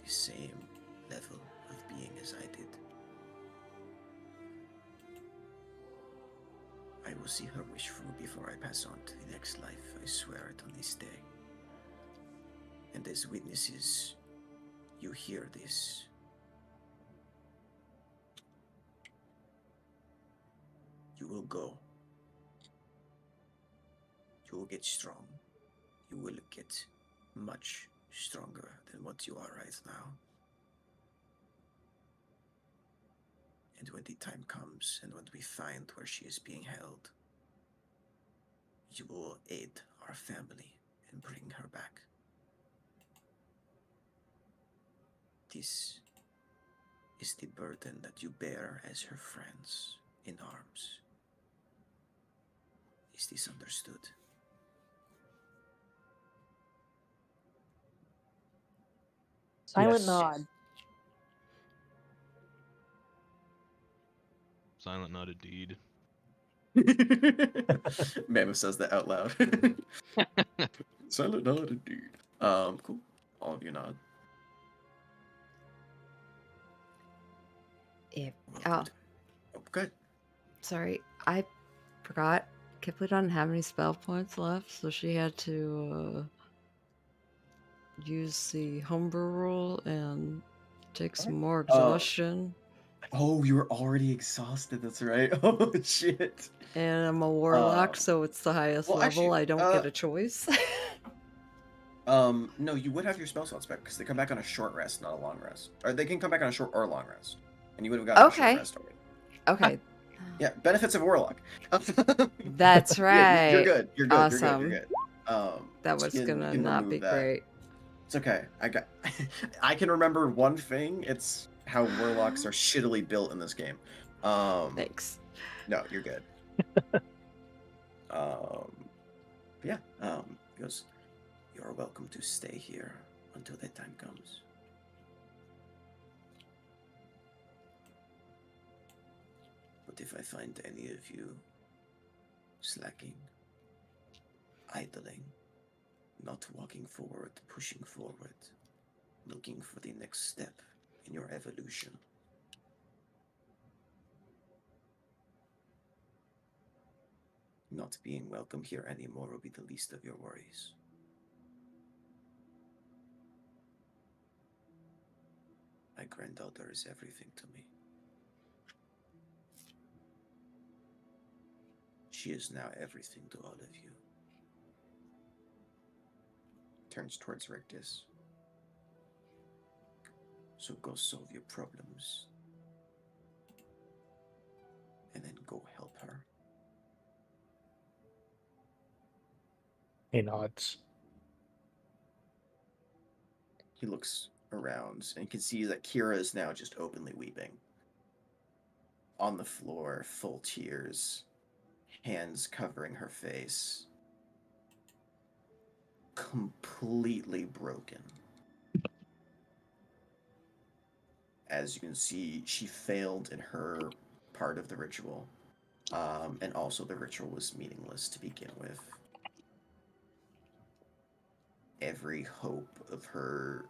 the same level of being as I did. I will see her wish through before I pass on to the next life. I swear it on this day. And as witnesses, you hear this. You will go. You will get strong. You will get much stronger than what you are right now. And when the time comes, and when we find where she is being held, you will aid our family in bringing her back. This is the burden that you bear as her friends in arms. Is this understood? Silent Yes. nod. Silent nod indeed. Mammoth says that out loud. Silent nod indeed. Cool. All of you nod. Yeah. Welcome to- Oh, good. Sorry, I forgot. Kipling doesn't have any spell points left, so she had to use the homebrew rule and take some more exhaustion. Oh, you were already exhausted. That's right. Oh shit. And I'm a warlock, so it's the highest well, level. actually, I don't get a choice. No, you would have your spell slots back because they come back on a short rest, not a long rest. Or they can come back on a short or long rest, and you would have gotten a Okay. short rest already. Okay, Yeah, benefits of warlock. that's Yeah, right. you're good. You're good. Awesome. You're good. That so was you gonna can not remove be that. great. It's okay. I can remember one thing. It's how warlocks are shittily built in this game. Thanks. No, you're good. Yeah. He goes, you're welcome to stay here until that time comes. But if I find any of you slacking, idling, not walking forward, pushing forward, looking for the next step in your evolution, not being welcome here anymore will be the least of your worries. My granddaughter is everything to me. She is now everything to all of you. Turns towards Rictus. So go solve your problems. And then go help her. He nods. He looks around and you can see that Kira is now just openly weeping. On the floor, full tears, hands covering her face. Completely broken. As you can see, she failed in her part of the ritual. And also the ritual was meaningless to begin with. Every hope of her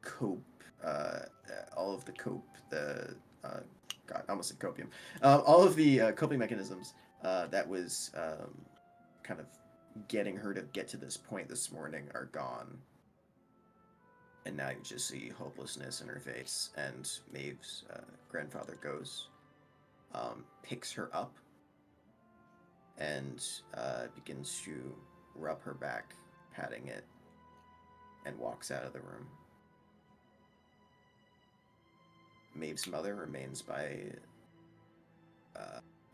cope, all of the cope, God, I almost said copium. All of the coping mechanisms that was kind of getting her to get to this point this morning are gone. And now you just see hopelessness in her face. And Maeve's grandfather goes, picks her up, and begins to rub her back, patting it, and walks out of the room. Maeve's mother remains by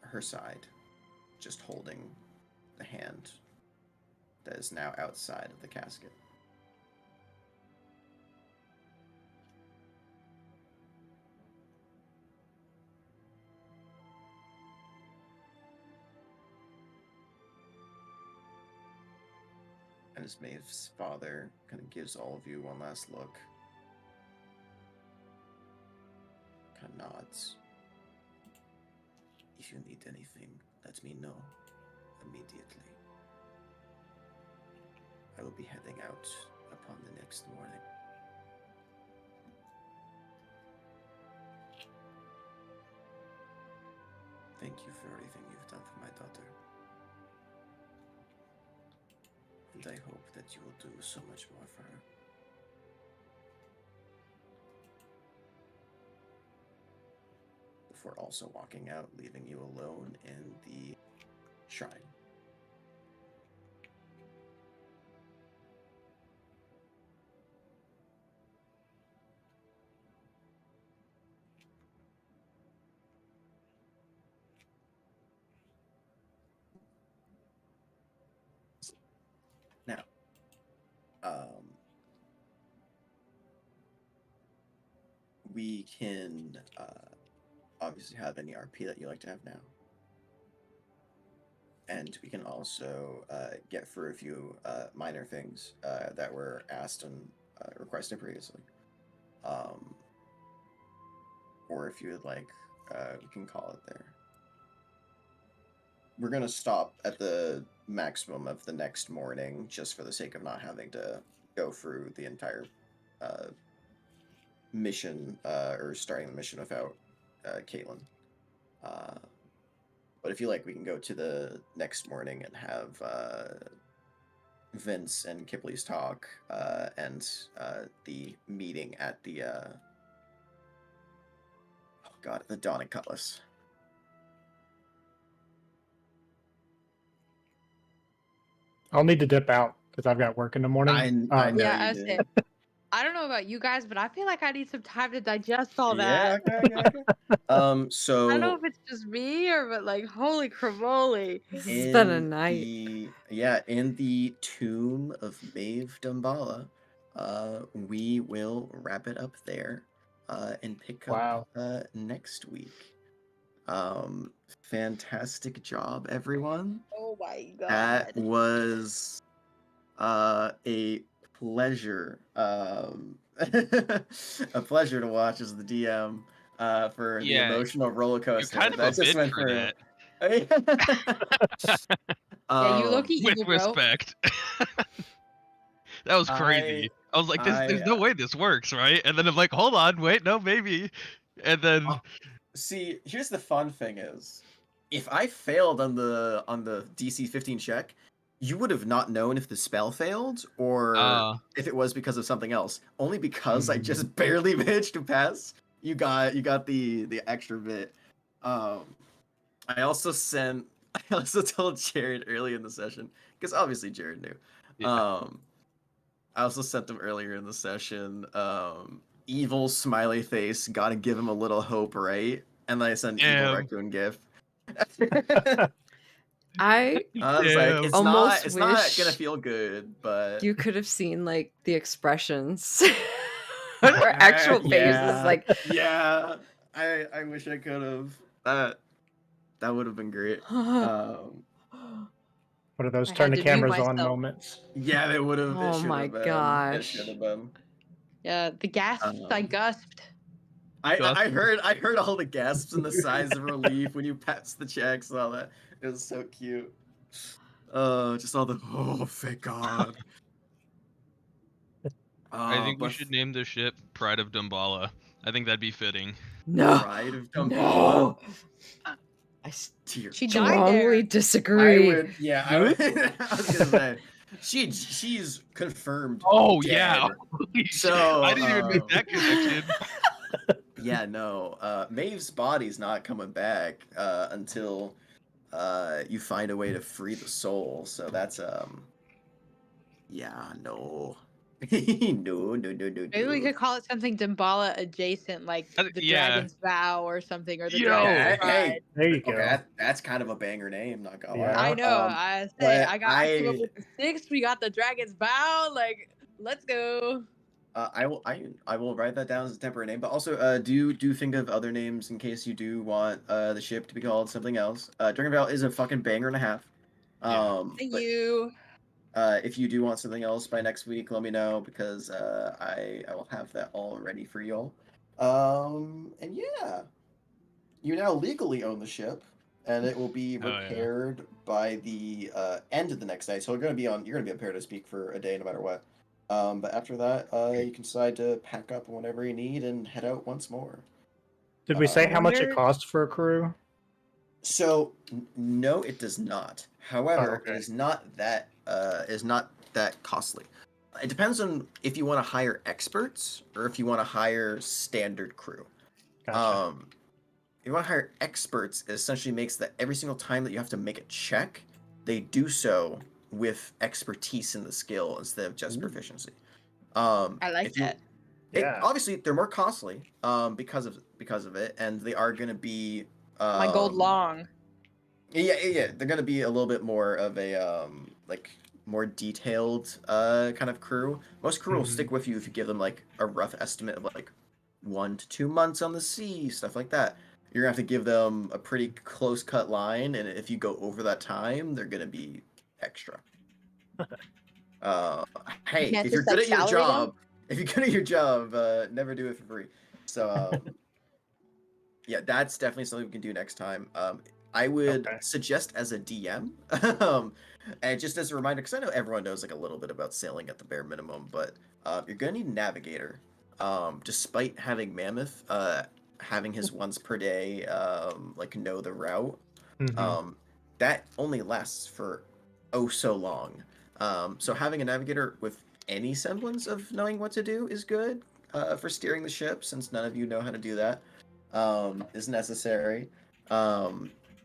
her side, just holding the hand that is now outside of the casket. And as Maeve's father kind of gives all of you one last look, kind of nods. If you need anything, let me know immediately. I will be heading out upon the next morning. Thank you for everything you've done for my daughter. And I hope that you will do so much more for her. Before also walking out, leaving you alone in the shrine. Now, we can obviously have any RP that you like to have now. And we can also get through a few minor things that were asked and requested previously. Or if you would like, we can call it there. We're going to stop at the maximum of the next morning just for the sake of not having to go through the entire mission or starting the mission without Caitlin. But if you like, we can go to the next morning and have Vince and Kipley's talk and the meeting at the the Dawning Cutlass. I'll need to dip out because I've got work in the morning. I know Yeah, you I do. say, I don't know about you guys, but I feel like I need some time to digest all Yeah, that. okay. So I don't know if it's just me or, but like, holy cravoli. It's been a night. In the tomb of Maeve Dumbala, we will wrap it up there and pick Wow. up next week. Fantastic job, everyone. Oh my god. That was a pleasure. A pleasure to watch as the DM. for the Yeah, emotional roller You're coaster. kind of a That just bitch went for through. that. Yeah, you um, low-key With evil, bro. respect. That was crazy. I was like, there's no I way this works, right? And then I'm like, hold on, wait, no, maybe. And then see. Here's the fun thing: is if I failed on the DC 15 check, you would have not known if the spell failed or if it was because of something else. Only because I just barely managed to pass. You got the extra bit. I also told Jared early in the session because obviously Jared knew. Yeah. I also sent him earlier in the session. Evil smiley face. Gotta give him a little hope, right? And then I sent evil Damn. raccoon gif. I I was like, it's almost not gonna wish feel good, but you could have seen like the expressions on our actual faces. Like, yeah. I wish I could have. That would have been great. What are those I turn had the to mute cameras on myself. moments? Yeah, it would have. It oh should my have been. It gosh. should have been. Yeah, the gasps I gasped. I heard all the gasps and the sighs of relief when you passed the checks and all that. It was so cute. Just all the thank God. I think we But should name the ship Pride of Dumbala. I think that'd be fitting. No. Pride of Dumbala. No. I Dear She God. died there. strongly disagree. I was gonna say she's confirmed. Oh dead. yeah. Holy shit. So I didn't even make that connection. Yeah, no. Maeve's body's not coming back until you find a way to free the soul. So that's yeah, no. no. Maybe we could call it something Damballa adjacent, like the Yeah. Dragon's Vow or something, or the Yo. Dragon's Pride. Hey, There you okay, go. that's kind of a banger name, not gonna Yeah. lie. I know. I but I came up with the 6. We got the Dragon's Vow. Like, let's go. I will write that down as a temporary name, but also do think of other names in case you do want the ship to be called something else. Dragon Vale is a fucking banger and a half. Thank But you. if you do want something else by next week, let me know because I will have that all ready for y'all. And yeah, you now legally own the ship, and it will be Oh, yeah. repaired by the end of the next night. So you're gonna be on Paradise Peak for a day, no matter what. But after that, you can decide to pack up whatever you need and head out once more. Did we say I how much it wonder- costs for a crew? So no, it does not. However, okay. it is not that costly. It depends on if you want to hire experts or if you want to hire standard crew. Gotcha. If you want to hire experts, it essentially makes that every single time that you have to make a check, they do so with expertise in the skill instead of just proficiency. I like if you, that. Yeah. obviously, they're more costly because of it, and they are going to be My gold long. Yeah, they're gonna be a little bit more of a like more detailed kind of crew. Most crew will stick with you if you give them like a rough estimate of like 1 to 2 months on the sea, stuff like that. You're gonna have to give them a pretty close cut line, and if you go over that time, they're gonna be extra. Hey, can't if you're just, like, good at your salary them? job, never do it for free. So yeah, that's definitely something we can do next time. I would suggest as a DM, and just as a reminder, because I know everyone knows like a little bit about sailing at the bare minimum, but you're gonna need a navigator. Despite having Mammoth, having his once per day, like know the route, that only lasts for oh so long. So having a navigator with any semblance of knowing what to do is good for steering the ship, since none of you know how to do that. Is necessary.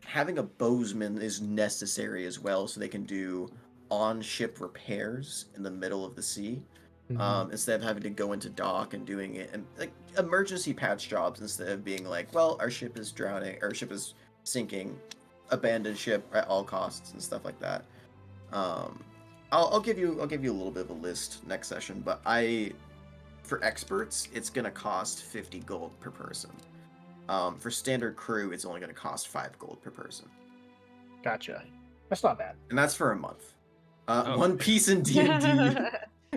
Having a bowsman is necessary as well, so they can do on-ship repairs in the middle of the sea, instead of having to go into dock and doing it and like emergency patch jobs instead of being like, well, our ship is drowning, our ship is sinking, abandon ship at all costs and stuff like that. I'll give you a little bit of a list next session, but for experts, it's gonna cost 50 gold per person. For standard crew, it's only going to cost 5 gold per person. Gotcha. That's not bad. And that's for a month. One piece in D&D.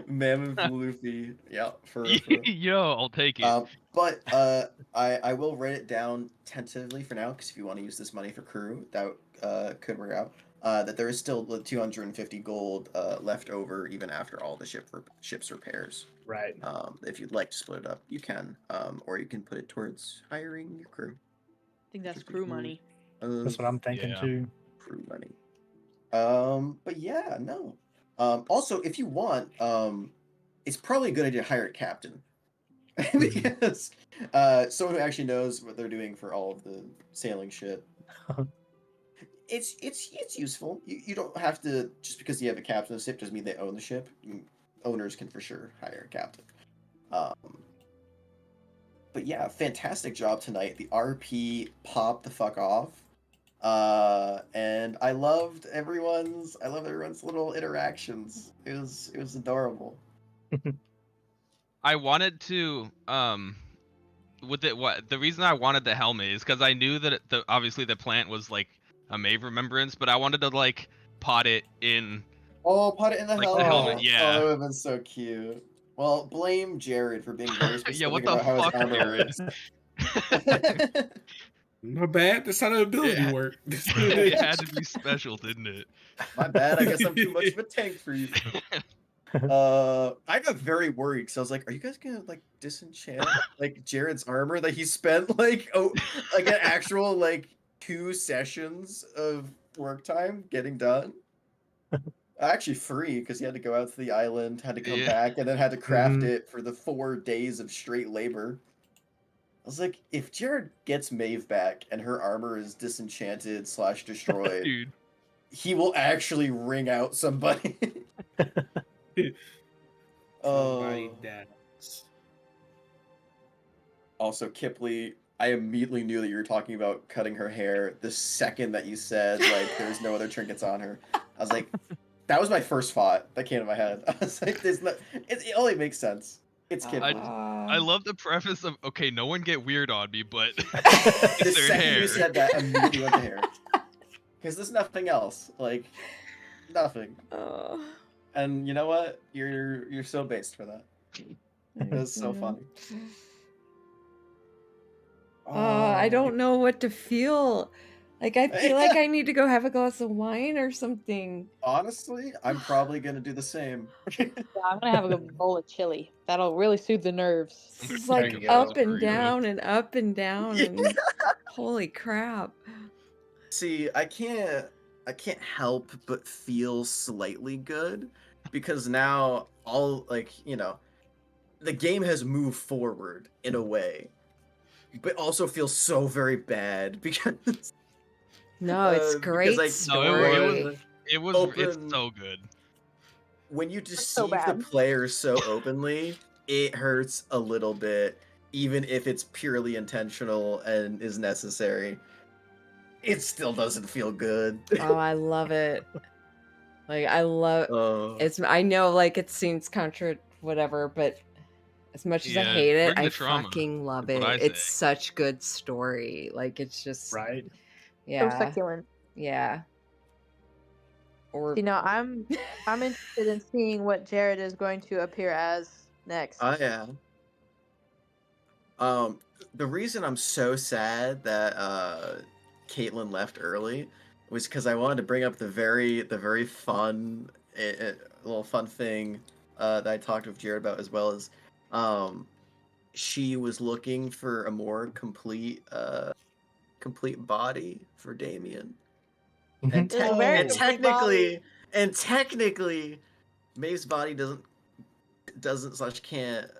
Mammoth Luffy. Yeah, for real. Yo, I'll take it. But I will write it down tentatively for now, because if you want to use this money for crew, that could work out. That there is still 250 gold left over even after all the ship's repairs. Right. If you'd like to split it up, you can. Or you can put it towards hiring your crew. I think that's crew money. That's what I'm thinking Yeah. too. Crew money. But yeah, no. Also, if you want, it's probably a good idea to hire a captain. Because someone who actually knows what they're doing for all of the sailing shit. It's useful. You don't have to, just because you have a captain of the ship doesn't mean they own the ship. Owners can for sure hire a captain. But yeah, fantastic job tonight. The RP popped the fuck off. And I loved everyone's little interactions. It was adorable. I wanted to with it, what the reason I wanted the helmet is because I knew that obviously the plant was like a Maeve remembrance, but I wanted to like pot it in. Oh, put it in the Like helmet. the helmet, Oh, yeah. that would have been so cute. Well, blame Jared for being very specific Yeah, what the about how his fuck, armor Jared? works. My bad. That's how the ability worked. It had to be special, didn't it? My bad. I guess I'm too much of a tank for you. I got very worried because I was like, "Are you guys gonna like disenchant like Jared's armor that he spent like like an actual like 2 sessions of work time getting done?" Actually, 3 because he had to go out to the island, had to come back, and then had to craft it for the 4 days of straight labor. I was like, if Jared gets Maeve back and her armor is disenchanted / destroyed, Dude. he will actually ring out somebody. Somebody dies. Also, Kipley, I immediately knew that you were talking about cutting her hair the second that you said like there's no other trinkets on her. I was like, that was my first thought that came to my head. I was like, it only makes sense. It's Kipley. I love the preface of, okay, no one get weird on me, but The it's their second hair. you said that, immediately went to hair. Because there's nothing else. Like, nothing. And you know what? You're so based for that. It was so funny. I don't know what to feel. Like, I feel like I need to go have a glass of wine or something. Honestly, I'm probably gonna do the same. Yeah, I'm gonna have a bowl of chili. That'll really soothe the nerves. It's There like you go. up and down and up and down and holy crap. See, I can't help but feel slightly good because now all like, the game has moved forward in a way, but also feels so very bad because No, it's great because story. It's so good. When you so deceive the bad. players so openly, it hurts a little bit, even if it's purely intentional and is necessary. It still doesn't feel good. Oh, I love it. Like, I love Oh. it's. I know, like, it seems contra whatever, but as much as I Yeah, hate it, bring the I trauma, fucking love is what I it. It's say. such good story. Like, it's just Right. So yeah, succulent. yeah. Or You know, I'm interested in seeing what Jared is going to appear as next. Yeah. The reason I'm so sad that Caitlin left early was because I wanted to bring up the very fun, little fun thing that I talked with Jared about, as well as she was looking for a more complete body for Damien. And, There's a very and complete body. technically, Maeve's body doesn't can't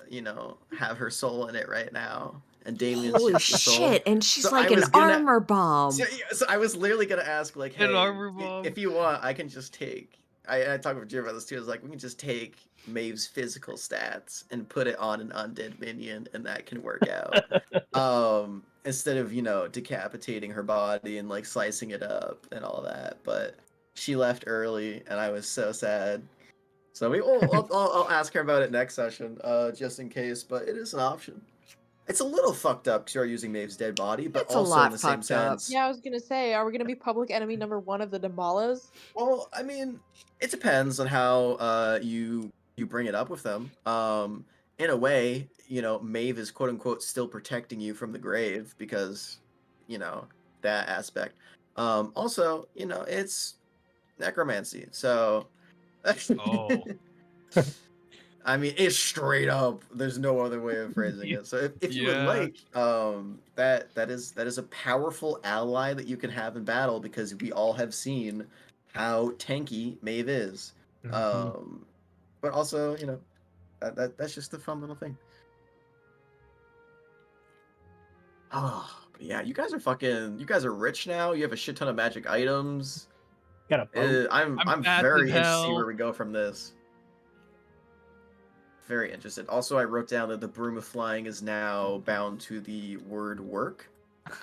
have her soul in it right now, and Damien's holy just the soul. shit! And she's So like I an was gonna- armor bomb. So I was literally gonna ask, like, An hey, armor bomb. if you want, I can just take. I talked with Jared about this too. I was like, we can just take Maeve's physical stats and put it on an undead minion, and that can work out. Instead of decapitating her body and like slicing it up and all that. But she left early, and I was so sad. So I'll ask her about it next session, just in case. But it is an option. It's a little fucked up because you're using Maeve's dead body, but It's a also lot in the same fucked up. sense. Yeah, I was gonna say, are we gonna be public enemy #1 of the Dambalas? Well, I mean, it depends on how you you bring it up with them. In a way, Maeve is quote unquote still protecting you from the grave because, that aspect. Also, it's necromancy, so Oh. I mean, it's straight up. There's no other way of phrasing it. So if you would Yeah. like, that is a powerful ally that you can have in battle because we all have seen how tanky Maeve is. Mhm. But also, that's just a fun little thing. Oh, but yeah, you guys are rich now. You have a shit ton of magic items. Got a boat. I'm fat as very interested to see hell. where we go from this. Very interested. Also, I wrote down that the broom of flying is now bound to the word work.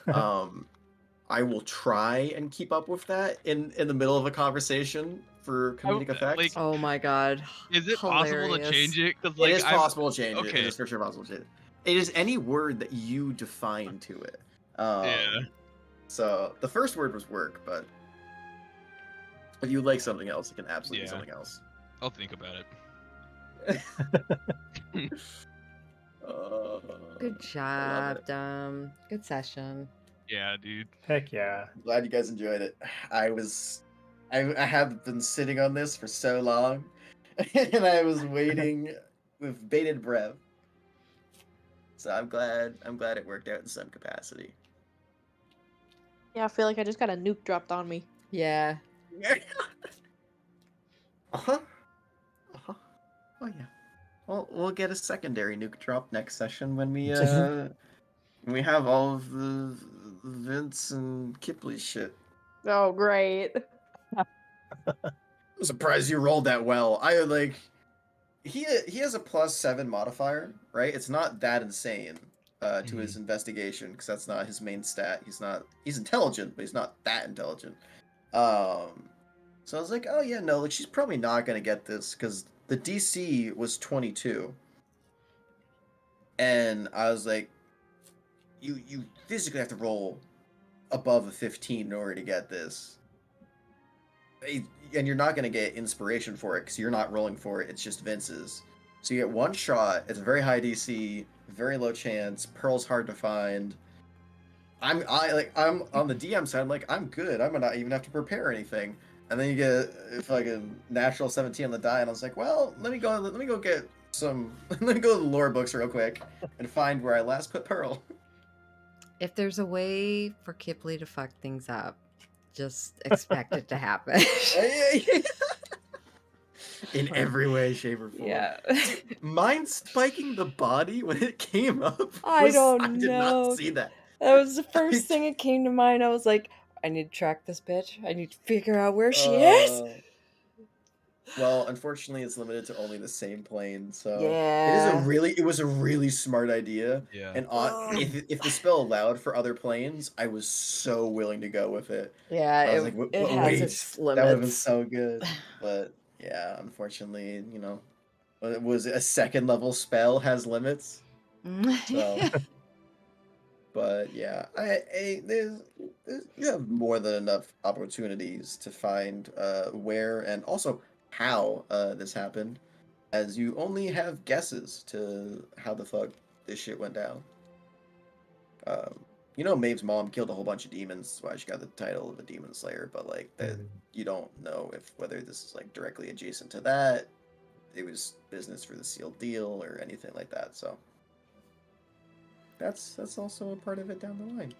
I will try and keep up with that in the middle of a conversation for comedic effect. like, Oh my god. is it possible to Hilarious. change it? Because It is possible to change it. In okay. description possible to change it. It is any word that you define to it. Yeah. So the first word was work, but if you like something else, it can absolutely be Yeah. something else. I'll think about it. Good I love job, it. Dom. Good session. Yeah, dude. Heck yeah. I'm glad you guys enjoyed it. I have been sitting on this for so long, and I was waiting with bated breath. So I'm glad it worked out in some capacity. Yeah, I feel like I just got a nuke dropped on me. Yeah. Uh-huh. Uh-huh. Oh yeah. Well, we'll get a secondary nuke drop next session when we have all of the Vince and Kipley shit. Oh, great. I'm surprised you rolled that well. He has a +7 modifier, right? It's not that insane to his investigation because that's not his main stat. He's intelligent, but he's not that intelligent. So I was like, oh yeah, no, like she's probably not gonna get this because the DC was 22, and I was like, you physically have to roll above a 15 in order to get this. And you're not going to get inspiration for it because you're not rolling for it. It's just Vince's. So you get one shot. It's a very high DC, very low chance. Pearl's hard to find. I'm on the DM side. I'm like, I'm good. I'm gonna not even have to prepare anything. And then you get fucking natural 17 on the die, and I was like, well, let me go get some. Let me go to the lore books real quick and find where I last put Pearl. If there's a way for Kipley to fuck things up, just expect it to happen. In every way, shape, or form. Yeah. Mine spiking the body when it came up. I don't I did know. not see that. That was the first thing that came to mind. I was like, I need to track this bitch. I need to figure out where she is. Well, unfortunately, it's limited to only the same plane. So Yeah. it was a really smart idea. Yeah. And if the spell allowed for other planes, I was so willing to go with it. Yeah, I was it, like, it has its limits. that would have been so good. But yeah, unfortunately, it was a second level spell has limits. So, but yeah, you have more than enough opportunities to find where and also how this happened, as you only have guesses to how the fuck this shit went down. Maeve's mom killed a whole bunch of demons, that's why she got the title of a demon slayer, but like that you don't know whether this is like directly adjacent to that. It was business for the sealed deal or anything like that, so that's also a part of it down the line.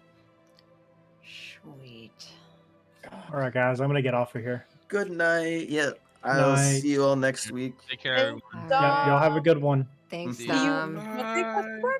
Sweet. All right, guys, I'm gonna get off of here. Good night. Yeah, I'll Night. see you all next week. Take care, everyone. Y'all have a good one. Thanks, See you. Dom. Bye.